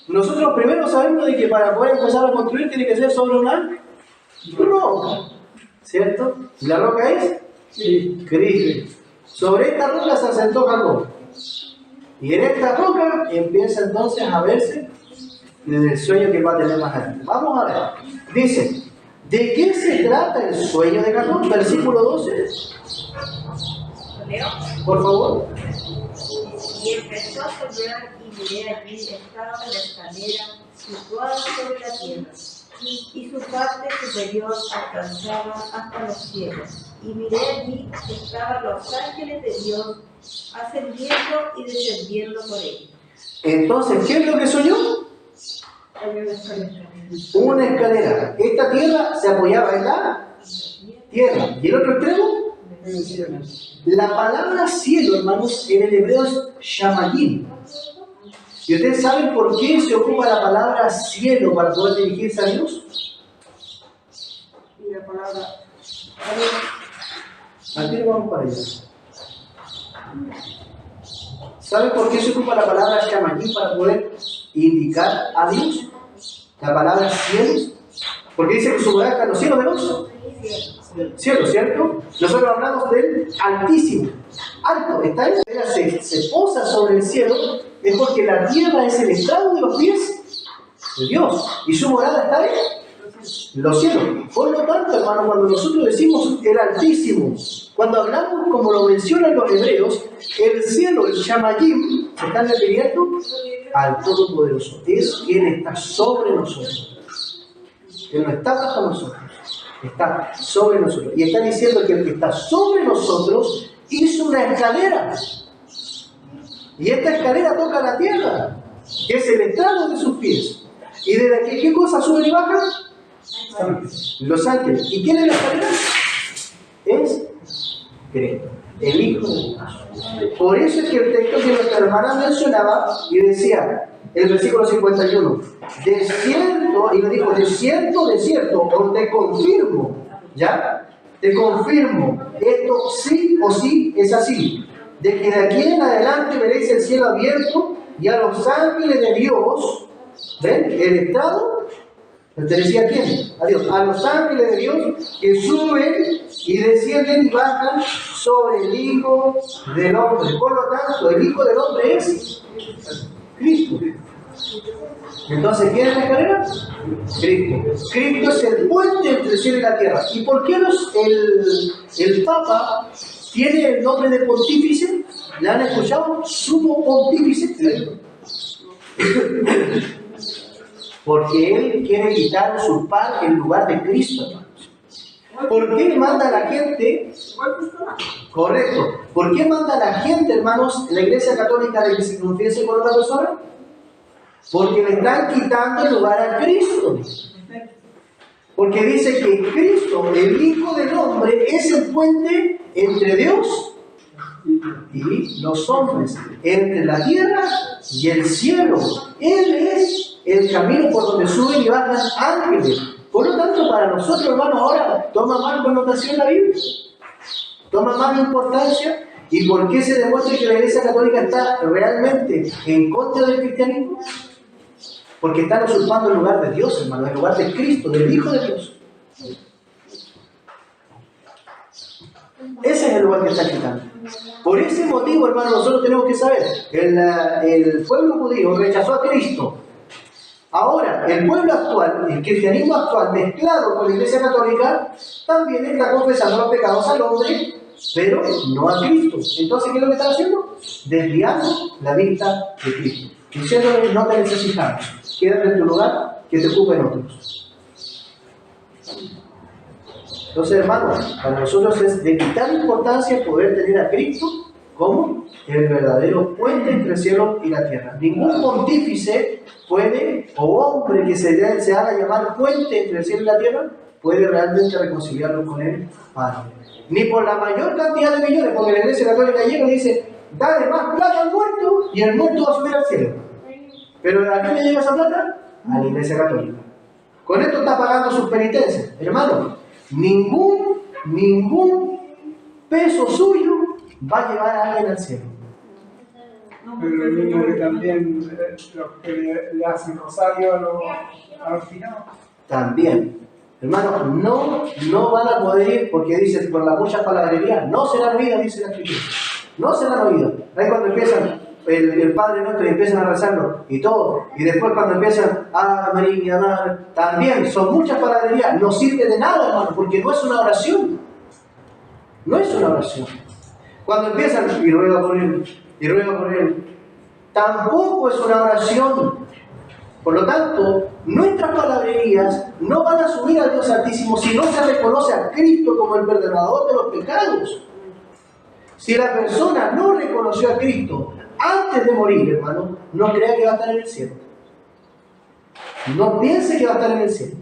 Nosotros primero sabemos de que para poder empezar a construir tiene que ser sobre una roca, ¿cierto? ¿Y la roca es? Sí. Cristo. Sobre esta roca se asentó Jacob. Y en esta roca empieza entonces a verse desde el sueño que va a tener más adelante. Vamos a ver. Dice, ¿de qué se trata el sueño de Jacob? Versículo 12. ¿Leo? Por favor. Y empezó a soñar y miré allí estaba la escalera situada sobre la tierra, y su parte superior alcanzaba hasta los cielos. Y miré allí estaban los ángeles de Dios ascendiendo y descendiendo por él. Entonces, ¿qué es lo que soñó? Una escalera. Esta tierra se apoyaba en la tierra. ¿Y el otro extremo? La palabra cielo, hermanos, en el hebreo es shamayim. ¿Y ustedes saben por qué se ocupa la palabra cielo para poder dirigirse a Dios? Y la palabra Aquí vamos para allá. ¿Saben por qué se ocupa la palabra shamayim para poder indicar a Dios? La palabra cielos. Porque dice que su morada está en los cielos de los cielos, ¿cierto? Nosotros hablamos del Altísimo. Alto, está ahí, se posa sobre el cielo, es porque la tierra es el estrado de los pies de Dios. Y su morada está ahí, en los cielos. Por lo tanto, hermano, cuando nosotros decimos el Altísimo, cuando hablamos como lo mencionan los hebreos, el cielo, el Shamayim, se están refiriendo al Todopoderoso. Es quien está sobre nosotros. Él no está bajo nosotros, está sobre nosotros. Y está diciendo que el que está sobre nosotros hizo una escalera. Y esta escalera toca la tierra, que es el estrado de sus pies. ¿Y de aquí qué cosa suben y bajan? Los ángeles. ¿Y quién es la escalera? Es Cristo, el Hijo de Dios. Por eso es que el texto que nuestra hermana mencionaba y decía, el versículo 51, de cierto, y le dijo, de cierto, o te confirmo, ¿ya? Te confirmo, esto sí o sí es así, de que de aquí en adelante veréis el cielo abierto y a los ángeles de Dios, ¿ven? El estrado pertenecía a quién? A Dios, a los ángeles de Dios que suben y descienden y bajan sobre el Hijo del Hombre. Por lo tanto, el Hijo del Hombre es Cristo. Entonces, ¿quién es la escalera? Cristo. Cristo es el puente entre el cielo y la tierra. ¿Y por qué el Papa tiene el nombre de pontífice? ¿Le han escuchado? Sumo pontífice. Porque él quiere quitar o usurpar el lugar de Cristo, hermanos. ¿Por qué manda a la gente? Correcto. ¿Por qué manda a la gente, hermanos, en la Iglesia Católica de que se confiese con otra persona? Porque le están quitando el lugar a Cristo. Porque dice que Cristo, el Hijo del Hombre, es el puente entre Dios y los hombres, entre la tierra y el cielo. Él es el camino por donde suben y bajan ángeles. Por lo tanto, para nosotros, hermanos, ahora toma más connotación la Biblia, toma más importancia. ¿Y por qué se demuestra que la Iglesia Católica está realmente en contra del cristianismo? Porque están usurpando el lugar de Dios, hermano, el lugar de Cristo, del Hijo de Dios. Ese es el lugar que está quitando. Por ese motivo, hermano, nosotros tenemos que saber que el pueblo judío rechazó a Cristo. Ahora, el pueblo actual, el cristianismo actual, mezclado con la Iglesia Católica, también está confesando los pecados al hombre, pero no a Cristo. Entonces, ¿qué es lo que están haciendo? Desviando la vista de Cristo. Diciéndole, no te necesitamos. Quédate en tu lugar, que te ocupen otros. Entonces, hermanos, para nosotros es de vital importancia poder tener a Cristo como el verdadero puente entre el cielo y la tierra. Ningún pontífice puede, o hombre que se haga llamar puente entre el cielo y la tierra, puede realmente reconciliarlo con el Padre. Ni por la mayor cantidad de millones, porque la Iglesia Católica llega y dice, dale más plata al muerto y el muerto va a subir al cielo. Pero ¿a quién le llega esa plata? A la Iglesia Católica. Con esto está pagando sus penitencias. Hermano, ningún peso suyo va a llevar a alguien al cielo. Pero lo mismo que también los que le hacen rosario a los finados. También. Hermanos, no van a poder ir porque dicen por la mucha palabrería, no serán oídas, dice la Escritura. No serán oídas. Ahí cuando empiezan el Padre Nuestro y empiezan a rezarlo y todo. Y después cuando empiezan, Ave María, Madre, también son muchas palabrerías. No sirve de nada, hermano, porque no es una oración. No es una oración. Cuando empiezan, y ruega por él, y ruega por él, tampoco es una oración. Por lo tanto, nuestras palabrerías no van a subir a Dios Altísimo si no se reconoce a Cristo como el perdonador de los pecados. Si la persona no reconoció a Cristo antes de morir, hermano, no crea que va a estar en el cielo. No piense que va a estar en el cielo.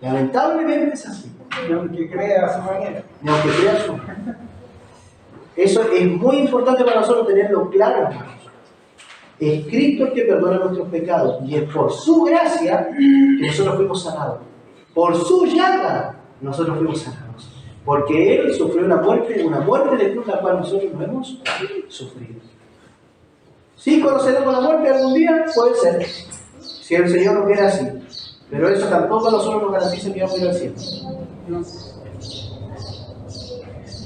Lamentablemente es así. Y aunque crea a su manera. Ni aunque crea a su manera. Eso es muy importante para nosotros tenerlo claro, hermanos. Es Cristo el que perdona nuestros pecados y es por su gracia que nosotros fuimos sanados. Por su llaga nosotros fuimos sanados. Porque Él sufrió una muerte de cruz, la cual nosotros no hemos sufrido. ¿Sí conoceremos la muerte algún día? Puede ser. Si el Señor no quiere así. Pero eso tampoco a nosotros nos garantiza que vamos a ir al cielo.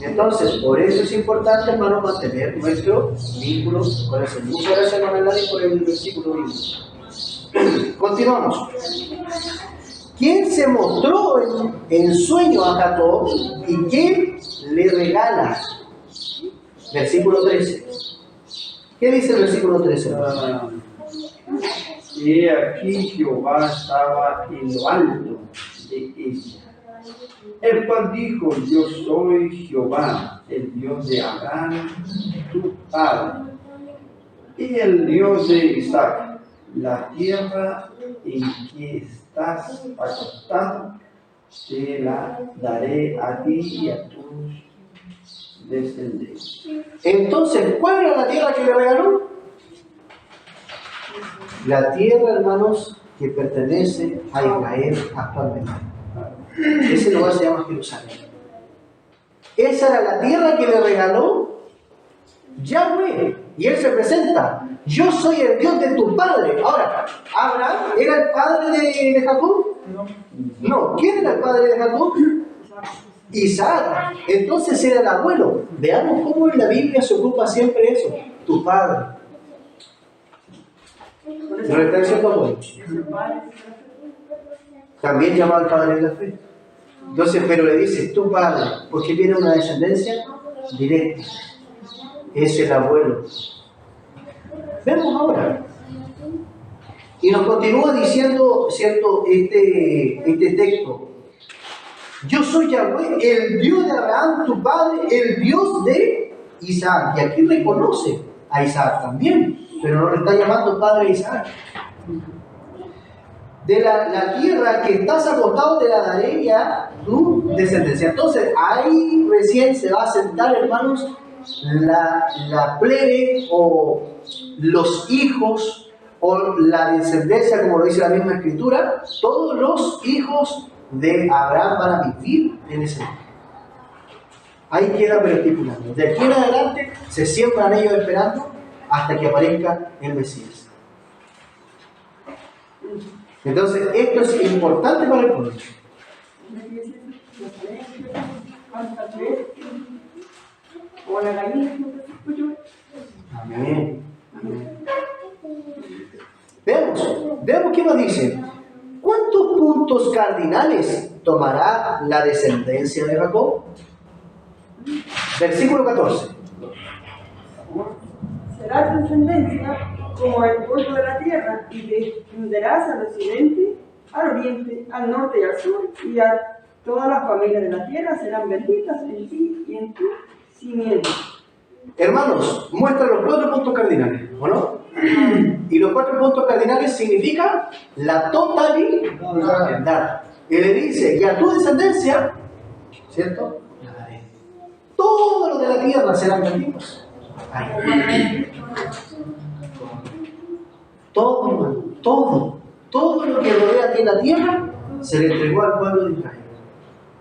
Entonces, por eso es importante, hermano, mantener nuestro vínculo con el Señor. Muchas gracias, hermano Eladi, por el versículo 1. Continuamos. ¿Quién se mostró en sueño a Jacob y quién le regala? Versículo 13. ¿Qué dice el versículo 13? Y aquí Jehová estaba en lo alto de ella, el cual dijo, yo soy Jehová, el Dios de Abraham, tu padre, y el Dios de Isaac. La tierra en que estás acostado, te la daré a ti y a tus descendientes. Entonces, ¿cuál era la tierra que le regaló? La tierra, hermanos, que pertenece a Israel actualmente. Ese lugar se llama Jerusalén. Esa era la tierra que le regaló Yahweh. Y él se presenta. Yo soy el Dios de tu padre. Ahora, ¿Abraham era el padre de Jacob? No. ¿Quién era el padre de Jacob? Isaac. Entonces era el abuelo. Veamos cómo en la Biblia se ocupa siempre eso. Tu padre. ¿No le está diciendo abuelo? También llamado el padre de la fe. Entonces, pero le dice tu padre, porque tiene una descendencia directa. Es el abuelo. Vemos ahora. Y nos continúa diciendo, ¿cierto?, este texto. Yo soy Yahweh, el Dios de Abraham, tu padre, el Dios de Isaac. Y aquí reconoce a Isaac también, pero no le está llamando padre Isaac. De la tierra que estás acostado te la daré ya tu descendencia. Entonces, ahí recién se va a sentar, hermanos, la plebe o los hijos o la descendencia, como lo dice la misma escritura, todos los hijos de Abraham van a vivir en ese mundo. Ahí queda estipulado. De aquí en adelante se siembran ellos esperando hasta que aparezca el Mesías. Entonces, esto es importante para el pueblo. O la gallina, Amén. Veamos qué nos dice. ¿Cuántos puntos cardinales tomará la descendencia de Jacob? Versículo 14. será tu descendencia como el polvo de la tierra, y te extenderás al occidente, al oriente, al norte y al sur, y a todas las familias de la tierra serán benditas en ti y en tu simiente. Hermanos, muestra los 4 puntos cardinales, ¿o no? Y los 4 puntos cardinales significan la totalidad. Y le dice, y a tu descendencia, ¿cierto? Todo lo de la tierra serán benditos. Todo, hermano, todo lo que rodea aquí en la tierra se le entregó al pueblo de Israel.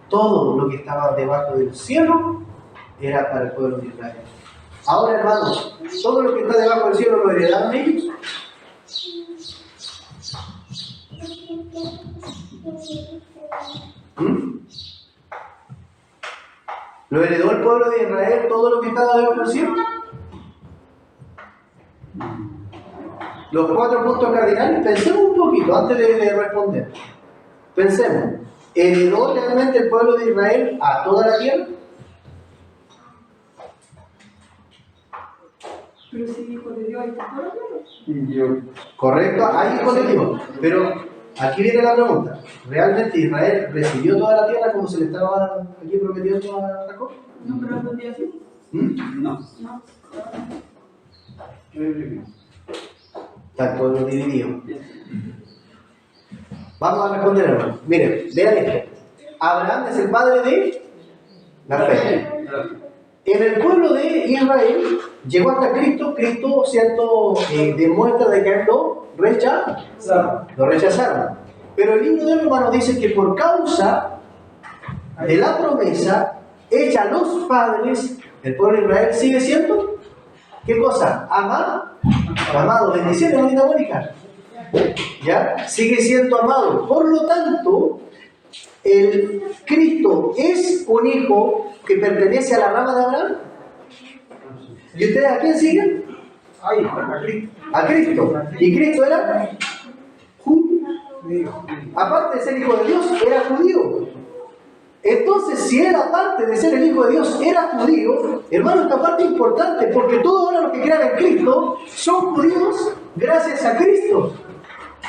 Todo lo que estaba debajo del cielo era para el pueblo de Israel. Ahora, hermanos, todo lo que está debajo del cielo lo heredaron ellos. ¿Lo heredó el pueblo de Israel todo lo que estaba debajo del cielo? Los 4 puntos cardinales, pensemos un poquito antes de responder. Pensemos, ¿heredó realmente el pueblo de Israel a toda la tierra? Pero si hijo de Dios está todo lo Yo, Correcto, hay hijos de Dios. Pero aquí viene la pregunta. ¿Realmente Israel recibió toda la tierra como se le estaba aquí prometiendo a Jacob? no respondí así. no. No. Está el pueblo dividido. Vamos a responder, hermano. Miren, vean esto. Abraham es el padre de la fe. En el pueblo de Israel llegó hasta Cristo. Cristo, ¿cierto? Demuestra de que él lo rechazaron. Pero el libro de Romanos dice que por causa de la promesa hecha a los padres, el pueblo de Israel sigue siendo, ¿qué cosa? Amado. Bendiciones, hermanita Mónica. ¿Ya? Sigue siendo amado. Por lo tanto, el Cristo es un hijo que pertenece a la rama de Abraham. ¿Y ustedes a quién siguen? A Cristo. ¿Y Cristo era judío? Aparte de ser hijo de Dios, era judío. Entonces, si él, aparte de ser el hijo de Dios, era judío, hermano, esta parte es importante, porque todos ahora los que crean en Cristo son judíos gracias a Cristo.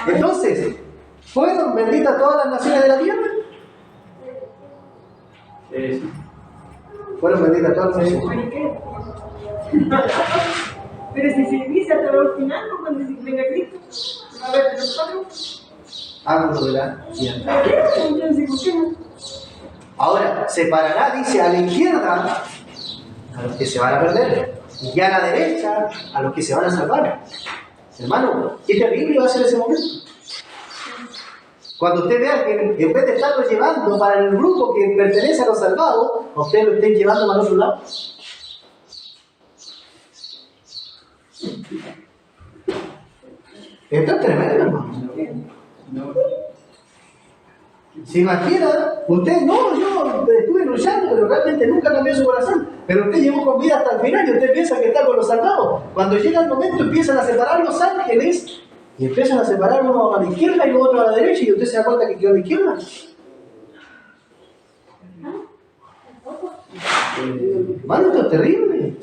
Entonces, ¿fueron benditas todas las naciones de la tierra? Fueron benditas todas las naciones. ¿Por qué? Pero si se dice hasta el final, ¿no? Cuando venga Cristo, va a haber los 4. Ángulo de la tierra. Entonces, ¿por qué no? Ahora, separará, dice, a la izquierda a los que se van a perder, y a la derecha a los que se van a salvar. Hermano, qué terrible va a ser ese momento. Cuando usted vea que en vez de estarlo llevando para el grupo que pertenece a los salvados, a usted lo estén llevando para el otro lado. Esto es tremendo, hermano. ¿Se imagina? Usted, no, yo estuve luchando, pero realmente nunca cambió su corazón. Pero usted llegó con vida hasta el final y usted piensa que está con los salvados. Cuando llega el momento empiezan a separar los ángeles y empiezan a separar uno a la izquierda y otro a la derecha y usted se da cuenta que quedó a la izquierda. Hermano, esto es terrible.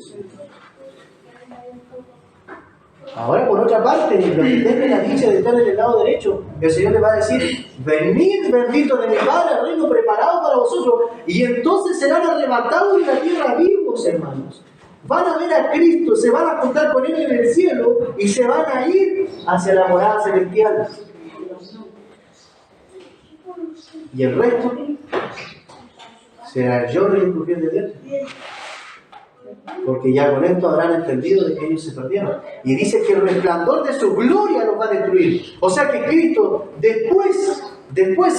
Ahora, por otra parte, los que tengan la dicha de estar en el lado derecho, el Señor les va a decir: venid benditos de mi Padre, al reino preparado para vosotros, y entonces serán arrebatados de la tierra vivos, hermanos. Van a ver a Cristo, se van a juntar con Él en el cielo y se van a ir hacia la morada celestial. Y el resto será el lloro y el crujir de dientes. porque ya con esto habrán entendido de que ellos se perdieron. Y dice que el resplandor de su gloria los va a destruir. O sea que Cristo, después,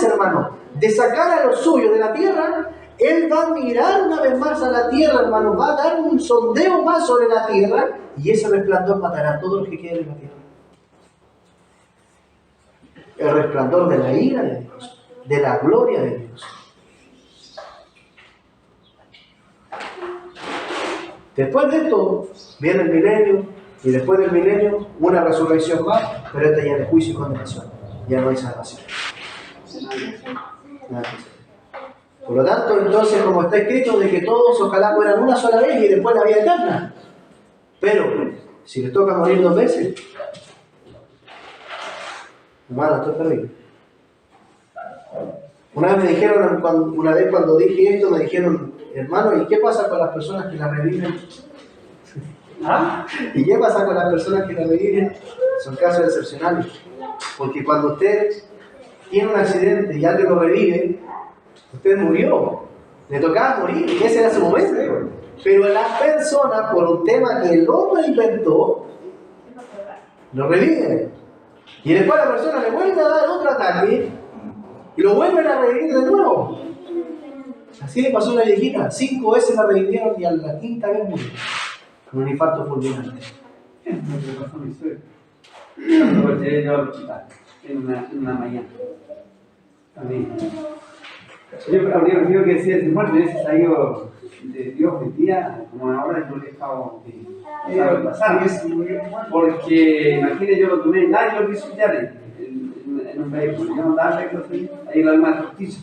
hermano, de sacar a los suyos de la tierra, Él va a mirar una vez más a la tierra, hermano, va a dar un sondeo más sobre la tierra, y ese resplandor matará a todos los que queden en la tierra. El resplandor de la ira de Dios, de la gloria de Dios. Después de esto viene el milenio, y después del milenio una resurrección más, pero esta ya es juicio y condenación, ya no hay salvación. Nada. Por lo tanto, entonces, como está escrito, de que todos ojalá mueran una sola vez y después la vida eterna. Pero, si les toca morir 2 veces, hermano, esto es terrible. Una vez me dijeron, cuando dije esto, me dijeron, hermano, ¿y qué pasa con las personas que la reviven? ¿Ah? ¿Y qué pasa con las personas que la reviven? Son casos excepcionales. Porque cuando usted tiene un accidente y alguien lo revive, usted murió. Le tocaba morir, y ese era su momento. Pero la persona, por un tema que el hombre inventó, lo revive. Y después la persona le vuelve a dar otro ataque y lo vuelven a revivir de nuevo. Así le pasó a una viejita. 5 veces la revivieron y a la 5ª vez murió. Con un infarto fulminante. Es lo que pasó a mi suegro. Cuando lo llevé yo al hospital, en una mañana. También. Yo habría dicho que decía, el muerto hubiese salido de Dios hoy día, como ahora yo le he dejado de pasar. Porque, imagínate, yo lo tomé en años de estudiar en un vehículo. Yo no daba recto, ahí la misma tortilla.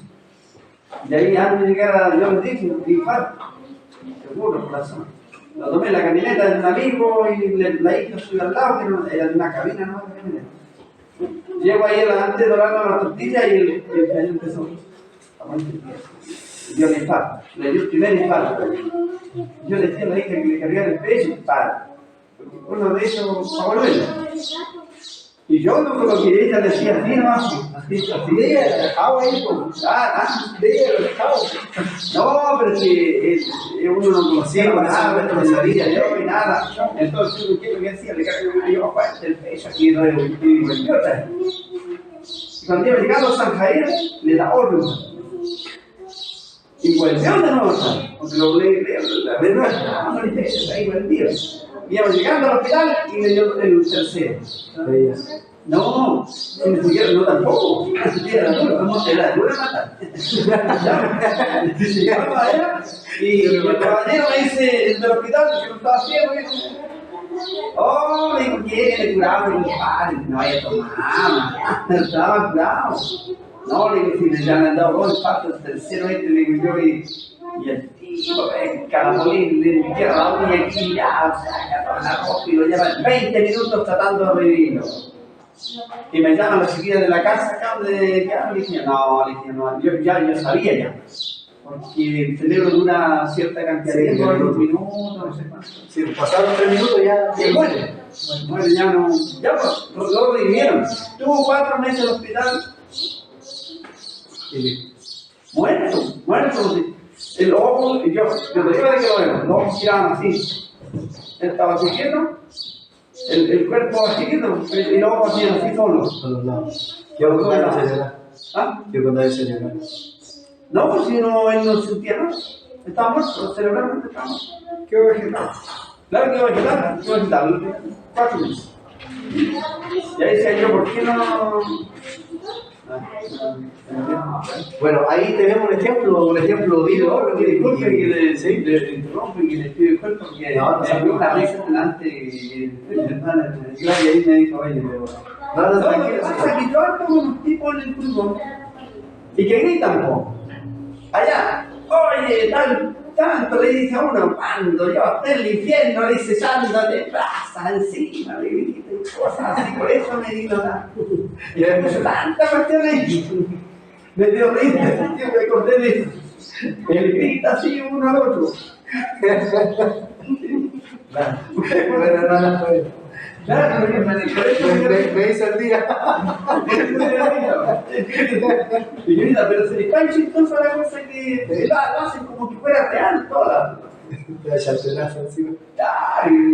Y ahí antes de llegar a, yo les dije, un infarto. Seguro, por la zona. Lo tomé en la camioneta de un amigo y la hija subió al lado, que era de una cabina, ¿no? Llego ahí adelante dorando la tortilla y el señor empezó. Dio el infarto, le dio el primer infarto. Yo le dije a la hija que le cargara el pecho y para. Uno de ellos para volverla. Y yo no con lo que ella decía así, ¿no? Así de ella, dejaba ahí, de ella lo dejaba. No, pero si uno no conocía nada, no sabía yo y nada. Entonces, ¿qué es lo que decía? Le cargaba yo aparte el pecho aquí, y idiota. Y cuando iba llegando a San Jair, le da orden. Y volvió de nuevo, porque lo de nuevo, ahí volvió. Íbamos llegando al hospital y me dio el tercero. No, ni siquiera, no tampoco. Era dura matar. Llegamos allá y el caballero me dice, el del hospital, que no estaba ciego, me dice, oh, me dijo, ¿quién le curaba? Y dije, padre, no vaya a tomar, estaba curado. No, le digo, si le han dado 2 infartos, el tercero le digo yo, y el tipo, Caramolín, le entierra la uña aquí, ya, saca toda la ropa y lo lleva 20 minutos tratando de revivirlo. Y me llaman la chiquilla de la casa, acá donde quedaron, le dije, no, yo sabía ya. Porque el cerebro dura cierta cantidad de tiempo, unos minutos, no sé cuánto. Si pasaron 3 minutos ya muere. Muere, ya no, ya pues, lo revivieron. Tuvo 4 meses en el hospital. Muerto. El ojo, yo te digo de que lo veo, los ojos giraban así. Él estaba así quieto, el cuerpo así quieto, y los ojos hacían así solos. A los lados. ¿Qué cuando él se llora? ¿Ah? ¿Qué cuando él se llora? No, pues si no, él no sentía nada. Estaba muerto, cerebralmente estaba muerto. ¿Qué vegetal? Claro que vegetal, 4 meses. Y ahí decía yo, ¿por qué no? Bueno, ahí tenemos un ejemplo vivo. Disculpe que le interrumpe y le pido disculpas porque una vez delante de mi hermana Claudia ahí me dijo, oye, pero tranquilo, aquí yo ando con un tipo en el fútbol y que gritan, po. Allá, oye, tanto le dice a uno, cuando yo esté en el infierno, le dice, anda de plaza encima, le grita y cosas así, por eso me dijo nada. Y le puso tanta cuestión ahí. Me dio risa, me acordé de eso. Él grita así uno al otro. Claro, me hizo el día. Y grita, pero se le cae chistosa la cosa que lo hacen como que fuera real toda.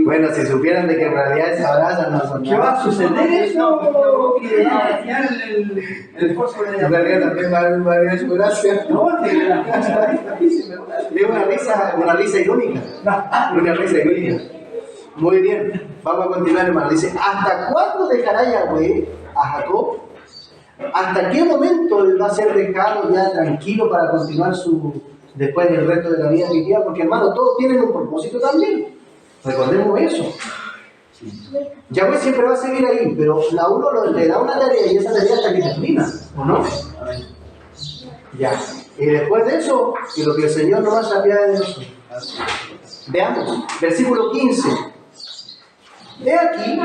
Bueno, si supieran de que en realidad se abrazan, no son ¿Qué va a suceder eso? Que va a dañar el fósforo de En la realidad también va a haber su gracia. No, Es una risa irónica. Una risa irónica. Muy bien, vamos a continuar, hermano. Dice, ¿hasta cuándo dejará Yahweh a Jacob? ¿Hasta qué momento él va a ser dejado ya tranquilo para continuar después del resto de la vida que queda? Porque, hermano, todos tienen un propósito también. Recordemos eso. Yahweh siempre va a seguir ahí, pero a uno le da una tarea y esa tarea hasta que termina, ¿o no? Ya. Y después de eso, y lo que el Señor no va a saber de nosotros. Veamos, versículo 15. He aquí,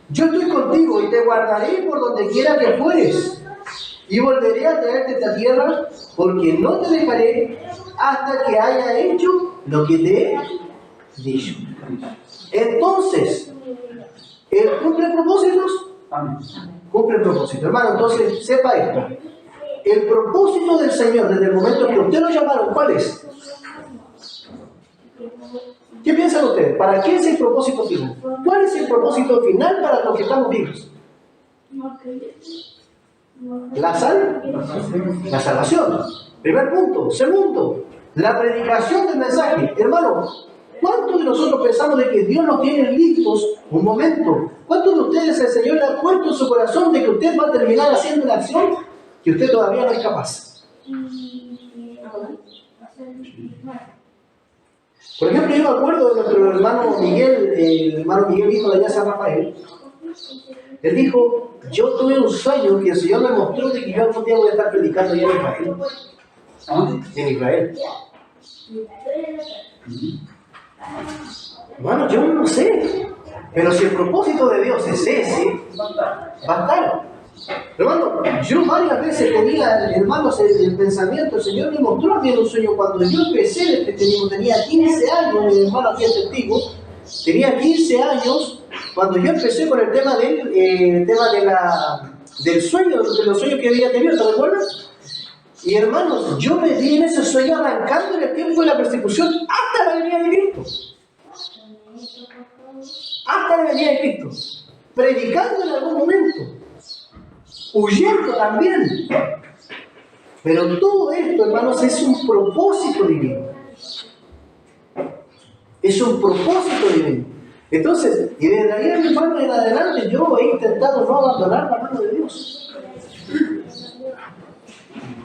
yo estoy contigo y te guardaré por donde quiera que fueres, y volveré a traerte a esta tierra, porque no te dejaré hasta que haya hecho lo que te he dicho. Entonces, ¿él cumple propósitos? Cumple propósitos. Hermano, entonces, sepa esto. El propósito del Señor, desde el momento que usted lo llamaron, ¿cuál es? ¿Qué piensan ustedes? ¿Para qué es el propósito final? ¿Cuál es el propósito final para los que estamos vivos? La salvación. Primer punto. Segundo, la predicación del mensaje. Hermano, ¿cuántos de nosotros pensamos de que Dios nos tiene listos? Un momento. ¿Cuántos de ustedes el Señor le ha puesto en su corazón de que usted va a terminar haciendo la acción que usted todavía no es capaz? Por ejemplo, yo me acuerdo de nuestro hermano Miguel, el hermano Miguel hijo de allá San Rafael. Él dijo, yo tuve un sueño que el Señor me mostró de que yo algún día voy a estar predicando allá en Israel. En Israel. Bueno, yo no sé. Pero si el propósito de Dios es ese, va a estar. Hermano, yo varias veces tenía, hermanos, el pensamiento, el Señor me mostró a mí un sueño cuando yo empecé el cristianismo, tenía 15 años, mi hermano aquí es testigo, tenía 15 años cuando yo empecé con el tema del sueño, de los sueños que había tenido, ¿te recuerdas? Y hermanos, yo me di en ese sueño arrancando en el tiempo de la persecución hasta la venida de Cristo. Hasta la venida de Cristo. Predicando en algún momento. Huyendo también. Pero todo esto, hermanos, es un propósito divino. Es un propósito divino. Entonces, y desde ahí en adelante yo he intentado no abandonar la mano de Dios.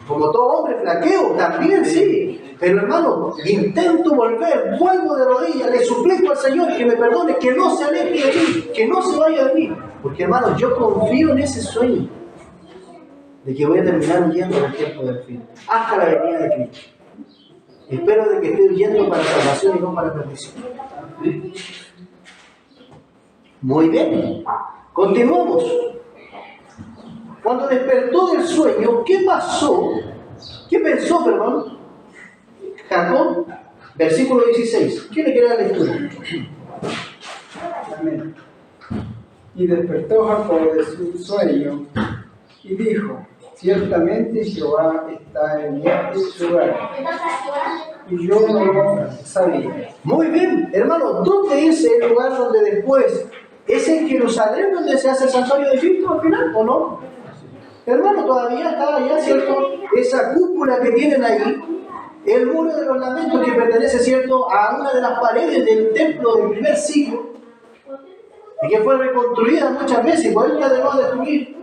Como todo hombre flaqueo, también sí. Pero hermano, intento volver, vuelvo de rodillas, le suplico al Señor que me perdone, que no se aleje de mí, que no se vaya de mí. Porque hermano, yo confío en ese sueño de que voy a terminar huyendo en el tiempo del fin, hasta la venida de Cristo. Espero de que esté huyendo para salvación y no para perdición. Muy bien, continuamos. Cuando despertó del sueño, ¿qué pasó? ¿Qué pensó, perdón? Jacob, versículo 16. ¿Quién le quiere la lectura? Amén. Y despertó Jacob de su sueño y dijo, ciertamente Jehová está en este lugar, y yo no lo sabía. Muy bien, hermano, ¿dónde es el lugar donde después? ¿Es en Jerusalén donde se hace el santuario de Cristo al final o no? Hermano, todavía está allá, ¿cierto? Esa cúpula que tienen ahí, el muro de los lamentos que pertenece, ¿cierto?, a una de las paredes del templo del primer siglo, y que fue reconstruida muchas veces y vuelta de nuevo a destruir.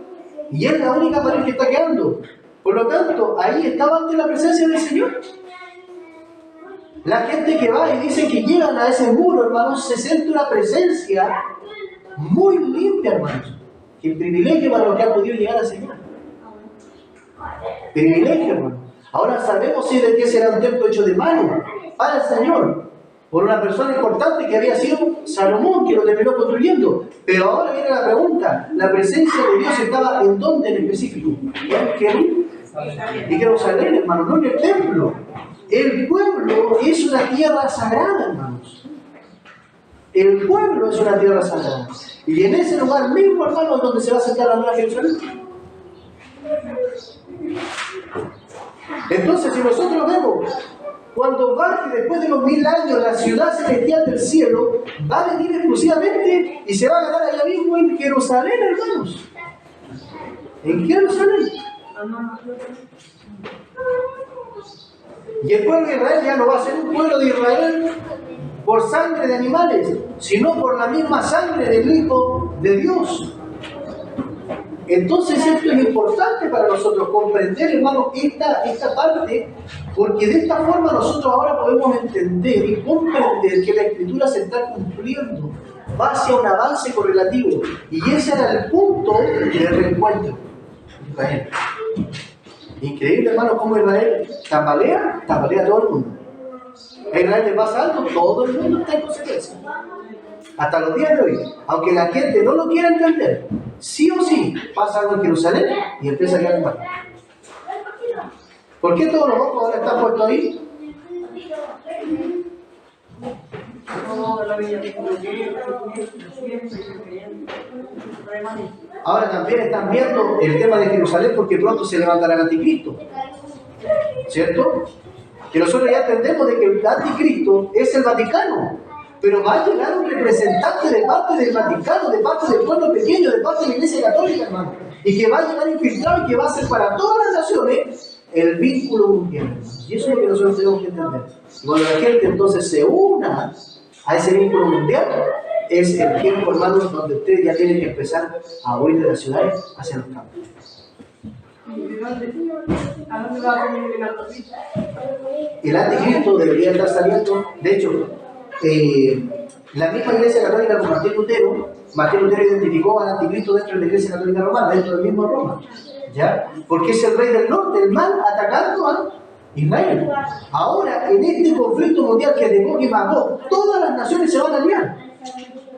Y es la única pared que está quedando. Por lo tanto, ahí estaba ante la presencia del Señor. La gente que va y dice que llegan a ese muro, hermanos, se siente una presencia muy limpia, hermanos. Qué privilegio para los que han podido llegar al Señor. Privilegio, hermano. Ahora sabemos si de qué será un templo hecho de mano para el Señor, por una persona importante que había sido Salomón, que lo terminó construyendo. Pero ahora viene la pregunta: ¿la presencia de Dios estaba en dónde en específico? En Jerusalén, hermano, no en el templo. El pueblo es una tierra sagrada, hermanos. El pueblo es una tierra sagrada. Y en ese lugar mismo, hermano, es donde se va a sentar la nueva Jerusalén. Entonces, si nosotros vemos cuando baje después de los 1000 años la ciudad celestial del cielo, va a venir exclusivamente y se va a ganar allá mismo en Jerusalén, hermanos. En Jerusalén. Y el pueblo de Israel ya no va a ser un pueblo de Israel por sangre de animales, sino por la misma sangre del Hijo de Dios. Entonces esto es importante para nosotros comprender, hermano, esta parte, porque de esta forma nosotros ahora podemos entender y comprender que la Escritura se está cumpliendo, va hacia un avance correlativo, y ese era el punto del reencuentro de Israel. Increíble, hermano, cómo Israel tambalea a todo el mundo. A Israel le pasa algo, todo el mundo está en consecuencia. Hasta los días de hoy, aunque la gente no lo quiera entender, sí o sí pasa algo en Jerusalén y empieza a quedar mal. ¿Por qué todos los ojos ahora están puestos ahí? Ahora también están viendo el tema de Jerusalén porque pronto se levantará el anticristo, ¿cierto? Que nosotros ya entendemos de que el anticristo es el Vaticano, pero va a llegar un representante de parte del Vaticano, de parte del pueblo pequeño, de parte de la Iglesia Católica, hermano, y que va a llegar infiltrado y que va a ser para todas las naciones el vínculo mundial. Y eso es lo que nosotros tenemos que entender. Cuando la gente entonces se una a ese vínculo mundial, es el tiempo, hermanos, donde ustedes ya tienen que empezar a huir de las ciudades hacia los campos. ¿A dónde va a venir el anticristo? El anticristo debería estar saliendo, de hecho, la misma Iglesia Católica con Martín Lutero identificó al anticristo dentro de la Iglesia Católica Romana, dentro del mismo Roma, ¿ya? Porque es el rey del norte, el mal, atacando a Israel. Ahora, en este conflicto mundial que de Gog y Magog, todas las naciones se van a aliar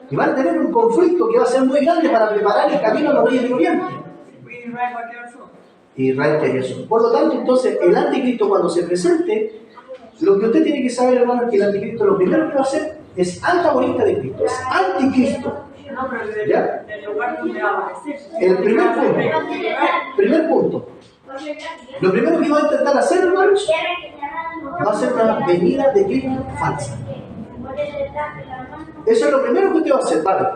y van a tener un conflicto que va a ser muy grande para preparar el camino a los reyes del Oriente. Israel va a quedar solo. Israel quedaría solo. Por lo tanto, entonces, el anticristo cuando se presente, lo que usted tiene que saber, hermano, es que el anticristo lo primero que va a hacer es antagonista de Cristo, es anticristo. No, pero ¿Ya? del lugar donde va a aparecer. El primer punto. Lo primero que va a intentar hacer, hermanos, va a ser una venida de Cristo falsa. Eso es lo primero que usted va a hacer, ¿vale?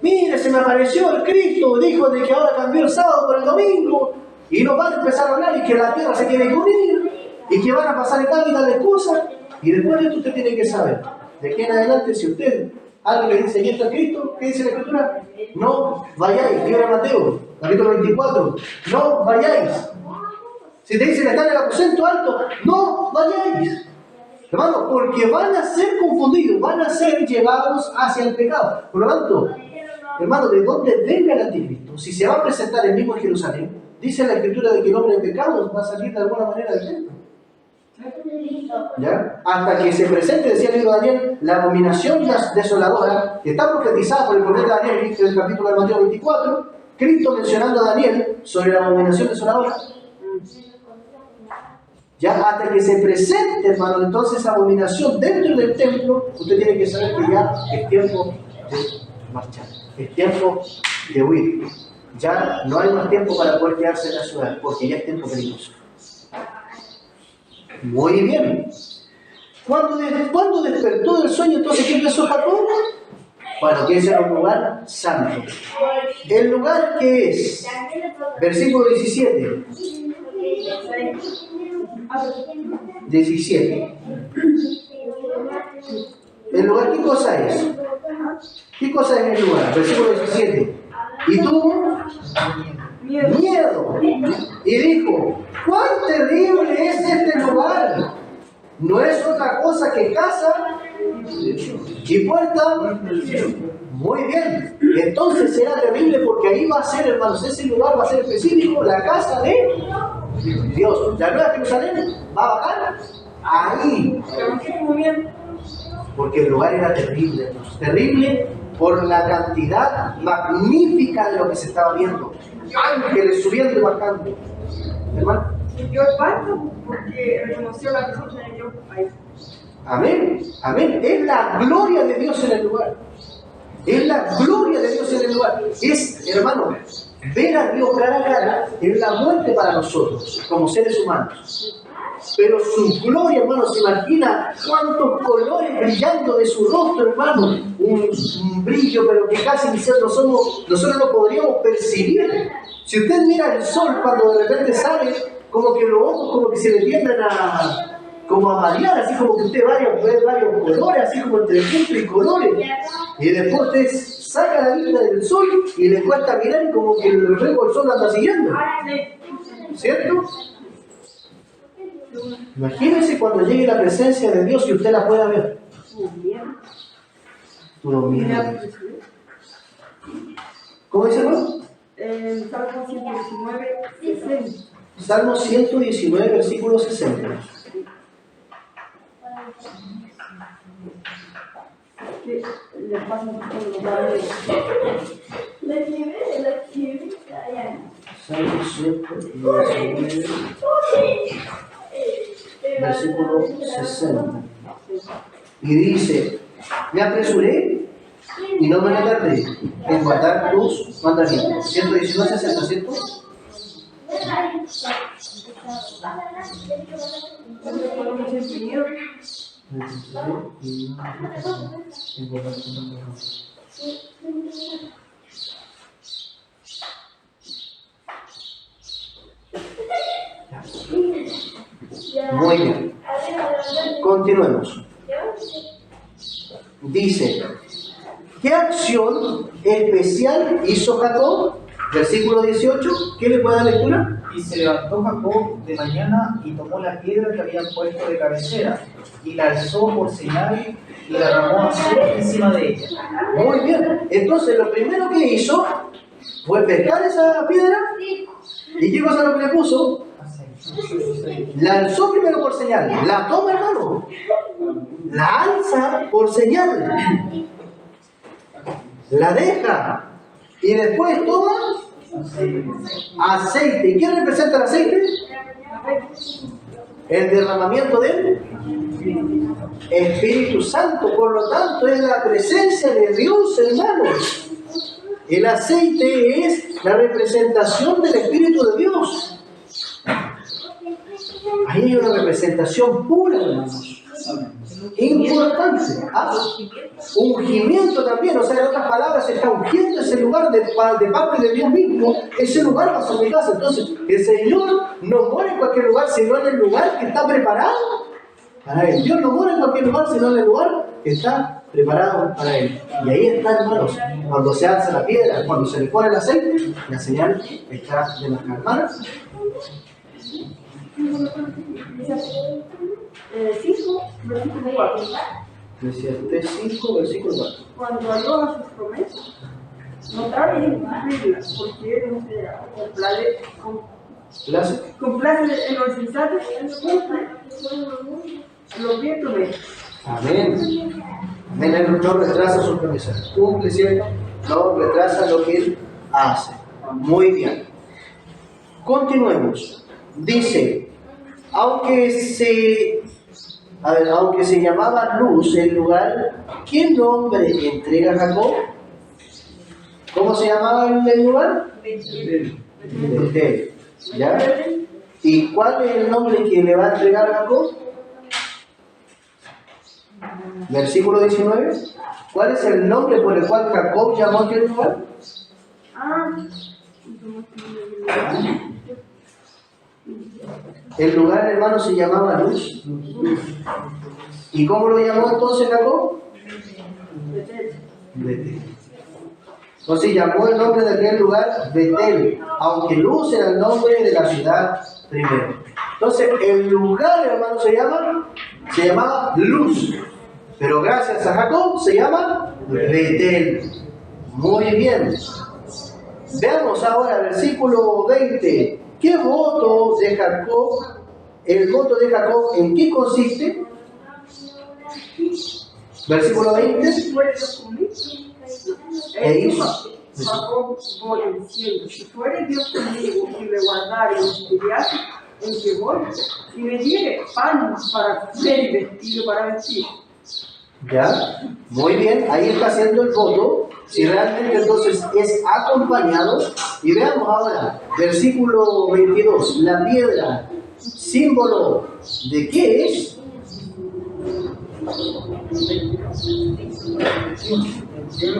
Mire, se me apareció el Cristo, dijo de que ahora cambió el sábado por el domingo, y nos van a empezar a hablar y que la tierra se tiene que unir, y que van a pasar tal y tales cosas, y después de esto usted tiene que saber, de aquí en adelante, si usted, alguien le dice, ¿y esto es Cristo? ¿Qué dice la Escritura? No vayáis, libro de Mateo, capítulo 24, no vayáis. Si te dicen estar en el aposento alto, no vayáis. Hermano, porque van a ser confundidos, van a ser llevados hacia el pecado. Por lo tanto, hermano, ¿de dónde venga el anticristo? Si se va a presentar el mismo en Jerusalén, dice la Escritura de que el hombre de pecados va a salir de alguna manera del templo. ¿Ya? Hasta que se presente, decía el libro de Daniel, la abominación desoladora, que está profetizada por el profeta Daniel, en el capítulo de Mateo 24, Cristo mencionando a Daniel sobre la abominación desoladora. Ya hasta que se presente, hermano, entonces esa abominación dentro del templo, usted tiene que saber que ya es tiempo de marchar, es tiempo de huir. Ya no hay más tiempo para poder quedarse en la ciudad, porque ya es tiempo peligroso. Muy bien. Cuando despertó del sueño, entonces, ¿qué empezó Jacob? Bueno, que ese era un lugar santo. El lugar que es, versículo 17. 17. ¿El lugar qué cosa es? ¿Qué cosa es el lugar? Versículo 17. Y tuvo miedo. Y dijo, ¡cuán terrible es este lugar! No es otra cosa que casa y puerta. Muy bien. Entonces será terrible porque ahí va a ser, hermanos, ese lugar va a ser específico, la casa de Dios. La Nueva Jerusalén va a bajar ahí. Porque el lugar era terrible, hermanos. Terrible por la cantidad magnífica de lo que se estaba viendo. Ángeles subiendo y bajando. Hermano. Yo espanto porque reconoció la presencia de Dios ahí. Amén, amén. Es la gloria de Dios en el lugar. Es la gloria de Dios en el lugar. Es, hermano, ver a Dios cara a cara es la muerte para nosotros, como seres humanos. pero su gloria, hermano, se imagina cuántos colores brillando de su rostro, hermano, un brillo, pero que casi nosotros no podríamos percibir. Si usted mira el sol cuando de repente sale, como que los ojos como que se le tienden como a marear, así como que usted ve varios colores, así como entre múltiples colores. Y después usted saca la vista del sol y le cuesta mirar y como que el reflejo del sol la anda siguiendo. ¿Cierto? Imagínese cuando llegue la presencia de Dios y usted la pueda ver. Tú lo miras. ¿Cómo dice, hermano? Salmo 119, 60. Salmo 119, versículo 60. Que le pasan por los lugares. Salmo 119, versículo 60. Y dice, me apresuré y no me retardé en guardar tus mandamientos. 119, 60, ¿cierto? Muy bien. Continuemos. Dice, ¿qué acción especial hizo Jacob? Versículo 18. ¿Qué le puede dar lectura? Y se levantó Jacob de mañana y tomó la piedra que habían puesto de cabecera y la alzó por señal y la derramó aceite encima de ella. Muy bien. Entonces lo primero que hizo fue pescar esa piedra y ¿qué cosa lo que le puso? La alzó primero por señal. La toma, hermano. La alza por señal. La deja. Y después toma aceite. ¿Y qué representa el aceite? El derramamiento del Espíritu Santo. Por lo tanto, es la presencia de Dios, hermanos. El aceite es la representación del Espíritu de Dios. Ahí hay una representación pura, hermanos. Importante. Ungimiento también, o sea, en otras palabras, se está ungiendo ese lugar de parte de Dios mismo. Ese lugar va a ser mi casa. Entonces, el Señor no mora en cualquier lugar, sino en el lugar que está preparado para Él. Dios no mora en cualquier lugar, sino en el lugar que está preparado para Él. Y ahí está, hermanos, cuando se alza la piedra, cuando se le pone el aceite, la señal está de las hermanas. 5, versículo 4. Eclesiastés 5, versículo 4. Cuando halló a sus promesas, no tarde en cumplirlas, porque Él no se complace en los instantes, cumple lo que promete. Amén. Amén. Él no retrasa sus promesas. Cumple, ¿cierto? No retrasa lo que Él hace. Muy bien. Continuemos. Dice, aunque se llamaba Luz el lugar, ¿qué nombre entrega Jacob? ¿Cómo se llamaba el lugar? Betel. ¿Ya? ¿Y cuál es el nombre que le va a entregar Jacob? Versículo 19. ¿Cuál es el nombre por el cual Jacob llamó a aquel lugar? El lugar, hermano, se llamaba Luz. ¿Y cómo lo llamó entonces Jacob? Betel. Entonces llamó el nombre de aquel lugar Betel, aunque Luz era el nombre de la ciudad primero. Entonces el lugar, hermano, se llamaba Luz, pero gracias a Jacob se llama Betel. Muy bien. Veamos ahora el versículo 20. ¿Qué voto de Jacob? El voto de Jacob, ¿en qué consiste? Versículo 20. Jacob voy diciendo, si fuere Dios conmigo y me guardare en mi viaje en que voy, y me diere pan para comer y vestido para vestir. Ya, muy bien, ahí está haciendo el voto. Si realmente entonces es acompañado. Y veamos ahora, versículo 22, la piedra ¿Símbolo de qué es?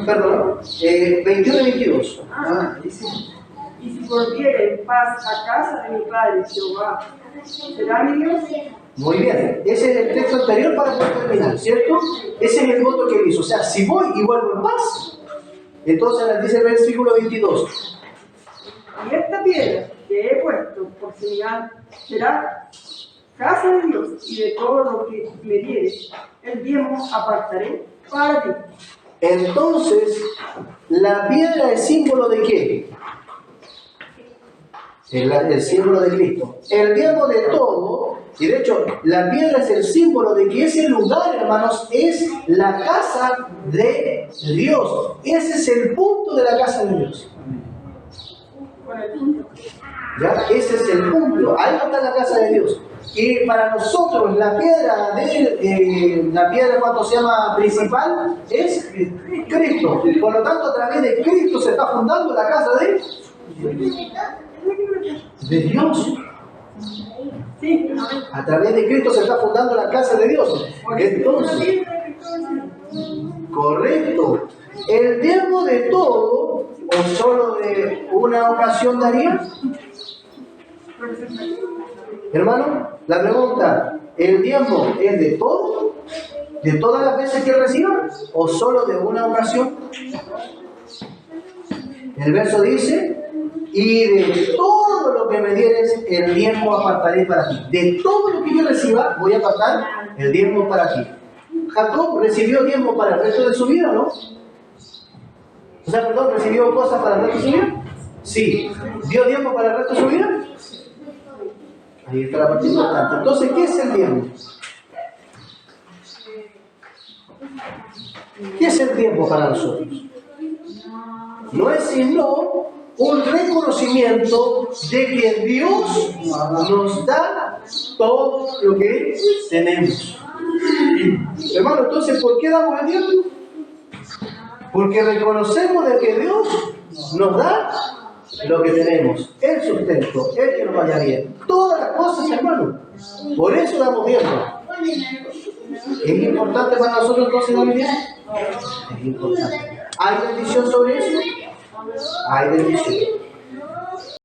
Perdón, 21 y 22. Dice. Y si volviere en paz a casa de mi padre Jehová, ¿será mi Dios? Muy bien, ese es el texto anterior para poder terminar, ¿cierto? Ese es el voto que él hizo. O sea, si voy y vuelvo en paz, entonces nos dice el versículo 22. Y esta piedra que he puesto por señal será casa de Dios, y de todo lo que me dieres, el diezmo apartaré para ti. Entonces, ¿la piedra es símbolo de qué? El símbolo de Cristo. El diezmo de todo, y de hecho, la piedra es el símbolo de que ese lugar, hermanos, es la casa de Dios. Ese es el punto de la casa de Dios. ¿Ya? Ese es el punto. Ahí está la casa de Dios. Y para nosotros la piedra ¿cuánto se llama? Principal es Cristo. Por lo tanto, a través de Cristo se está fundando la casa de Dios. Sí, A través de Cristo se está fundando la casa de Dios. Entonces, correcto. ¿El diezmo de todo o solo de una ocasión daría? Hermano, la pregunta, ¿el diezmo es de todo? ¿De todas las veces que reciba? ¿O solo de una ocasión? El verso dice, y de todo lo que me dieres, el diezmo apartaré para ti. De todo lo que yo reciba, voy a apartar el diezmo para ti. Jacob recibió diezmo para el resto de su vida, ¿no? O sea, perdón, ¿recibió cosas para el resto de su vida? Sí. ¿Dio diezmo para el resto de su vida? Ahí está la parte importante. Entonces, ¿qué es el diezmo? ¿Qué es el diezmo para nosotros? No es sino un reconocimiento de que Dios nos da todo lo que tenemos. Hermano, entonces, ¿por qué damos el diezmo? Porque reconocemos de que Dios nos da lo que tenemos, el sustento, el que nos vaya bien, todas las cosas, hermano. Por eso damos diezmo. ¿Es importante para nosotros entonces dar diezmo? Es importante. ¿Hay bendición sobre eso? Hay bendición.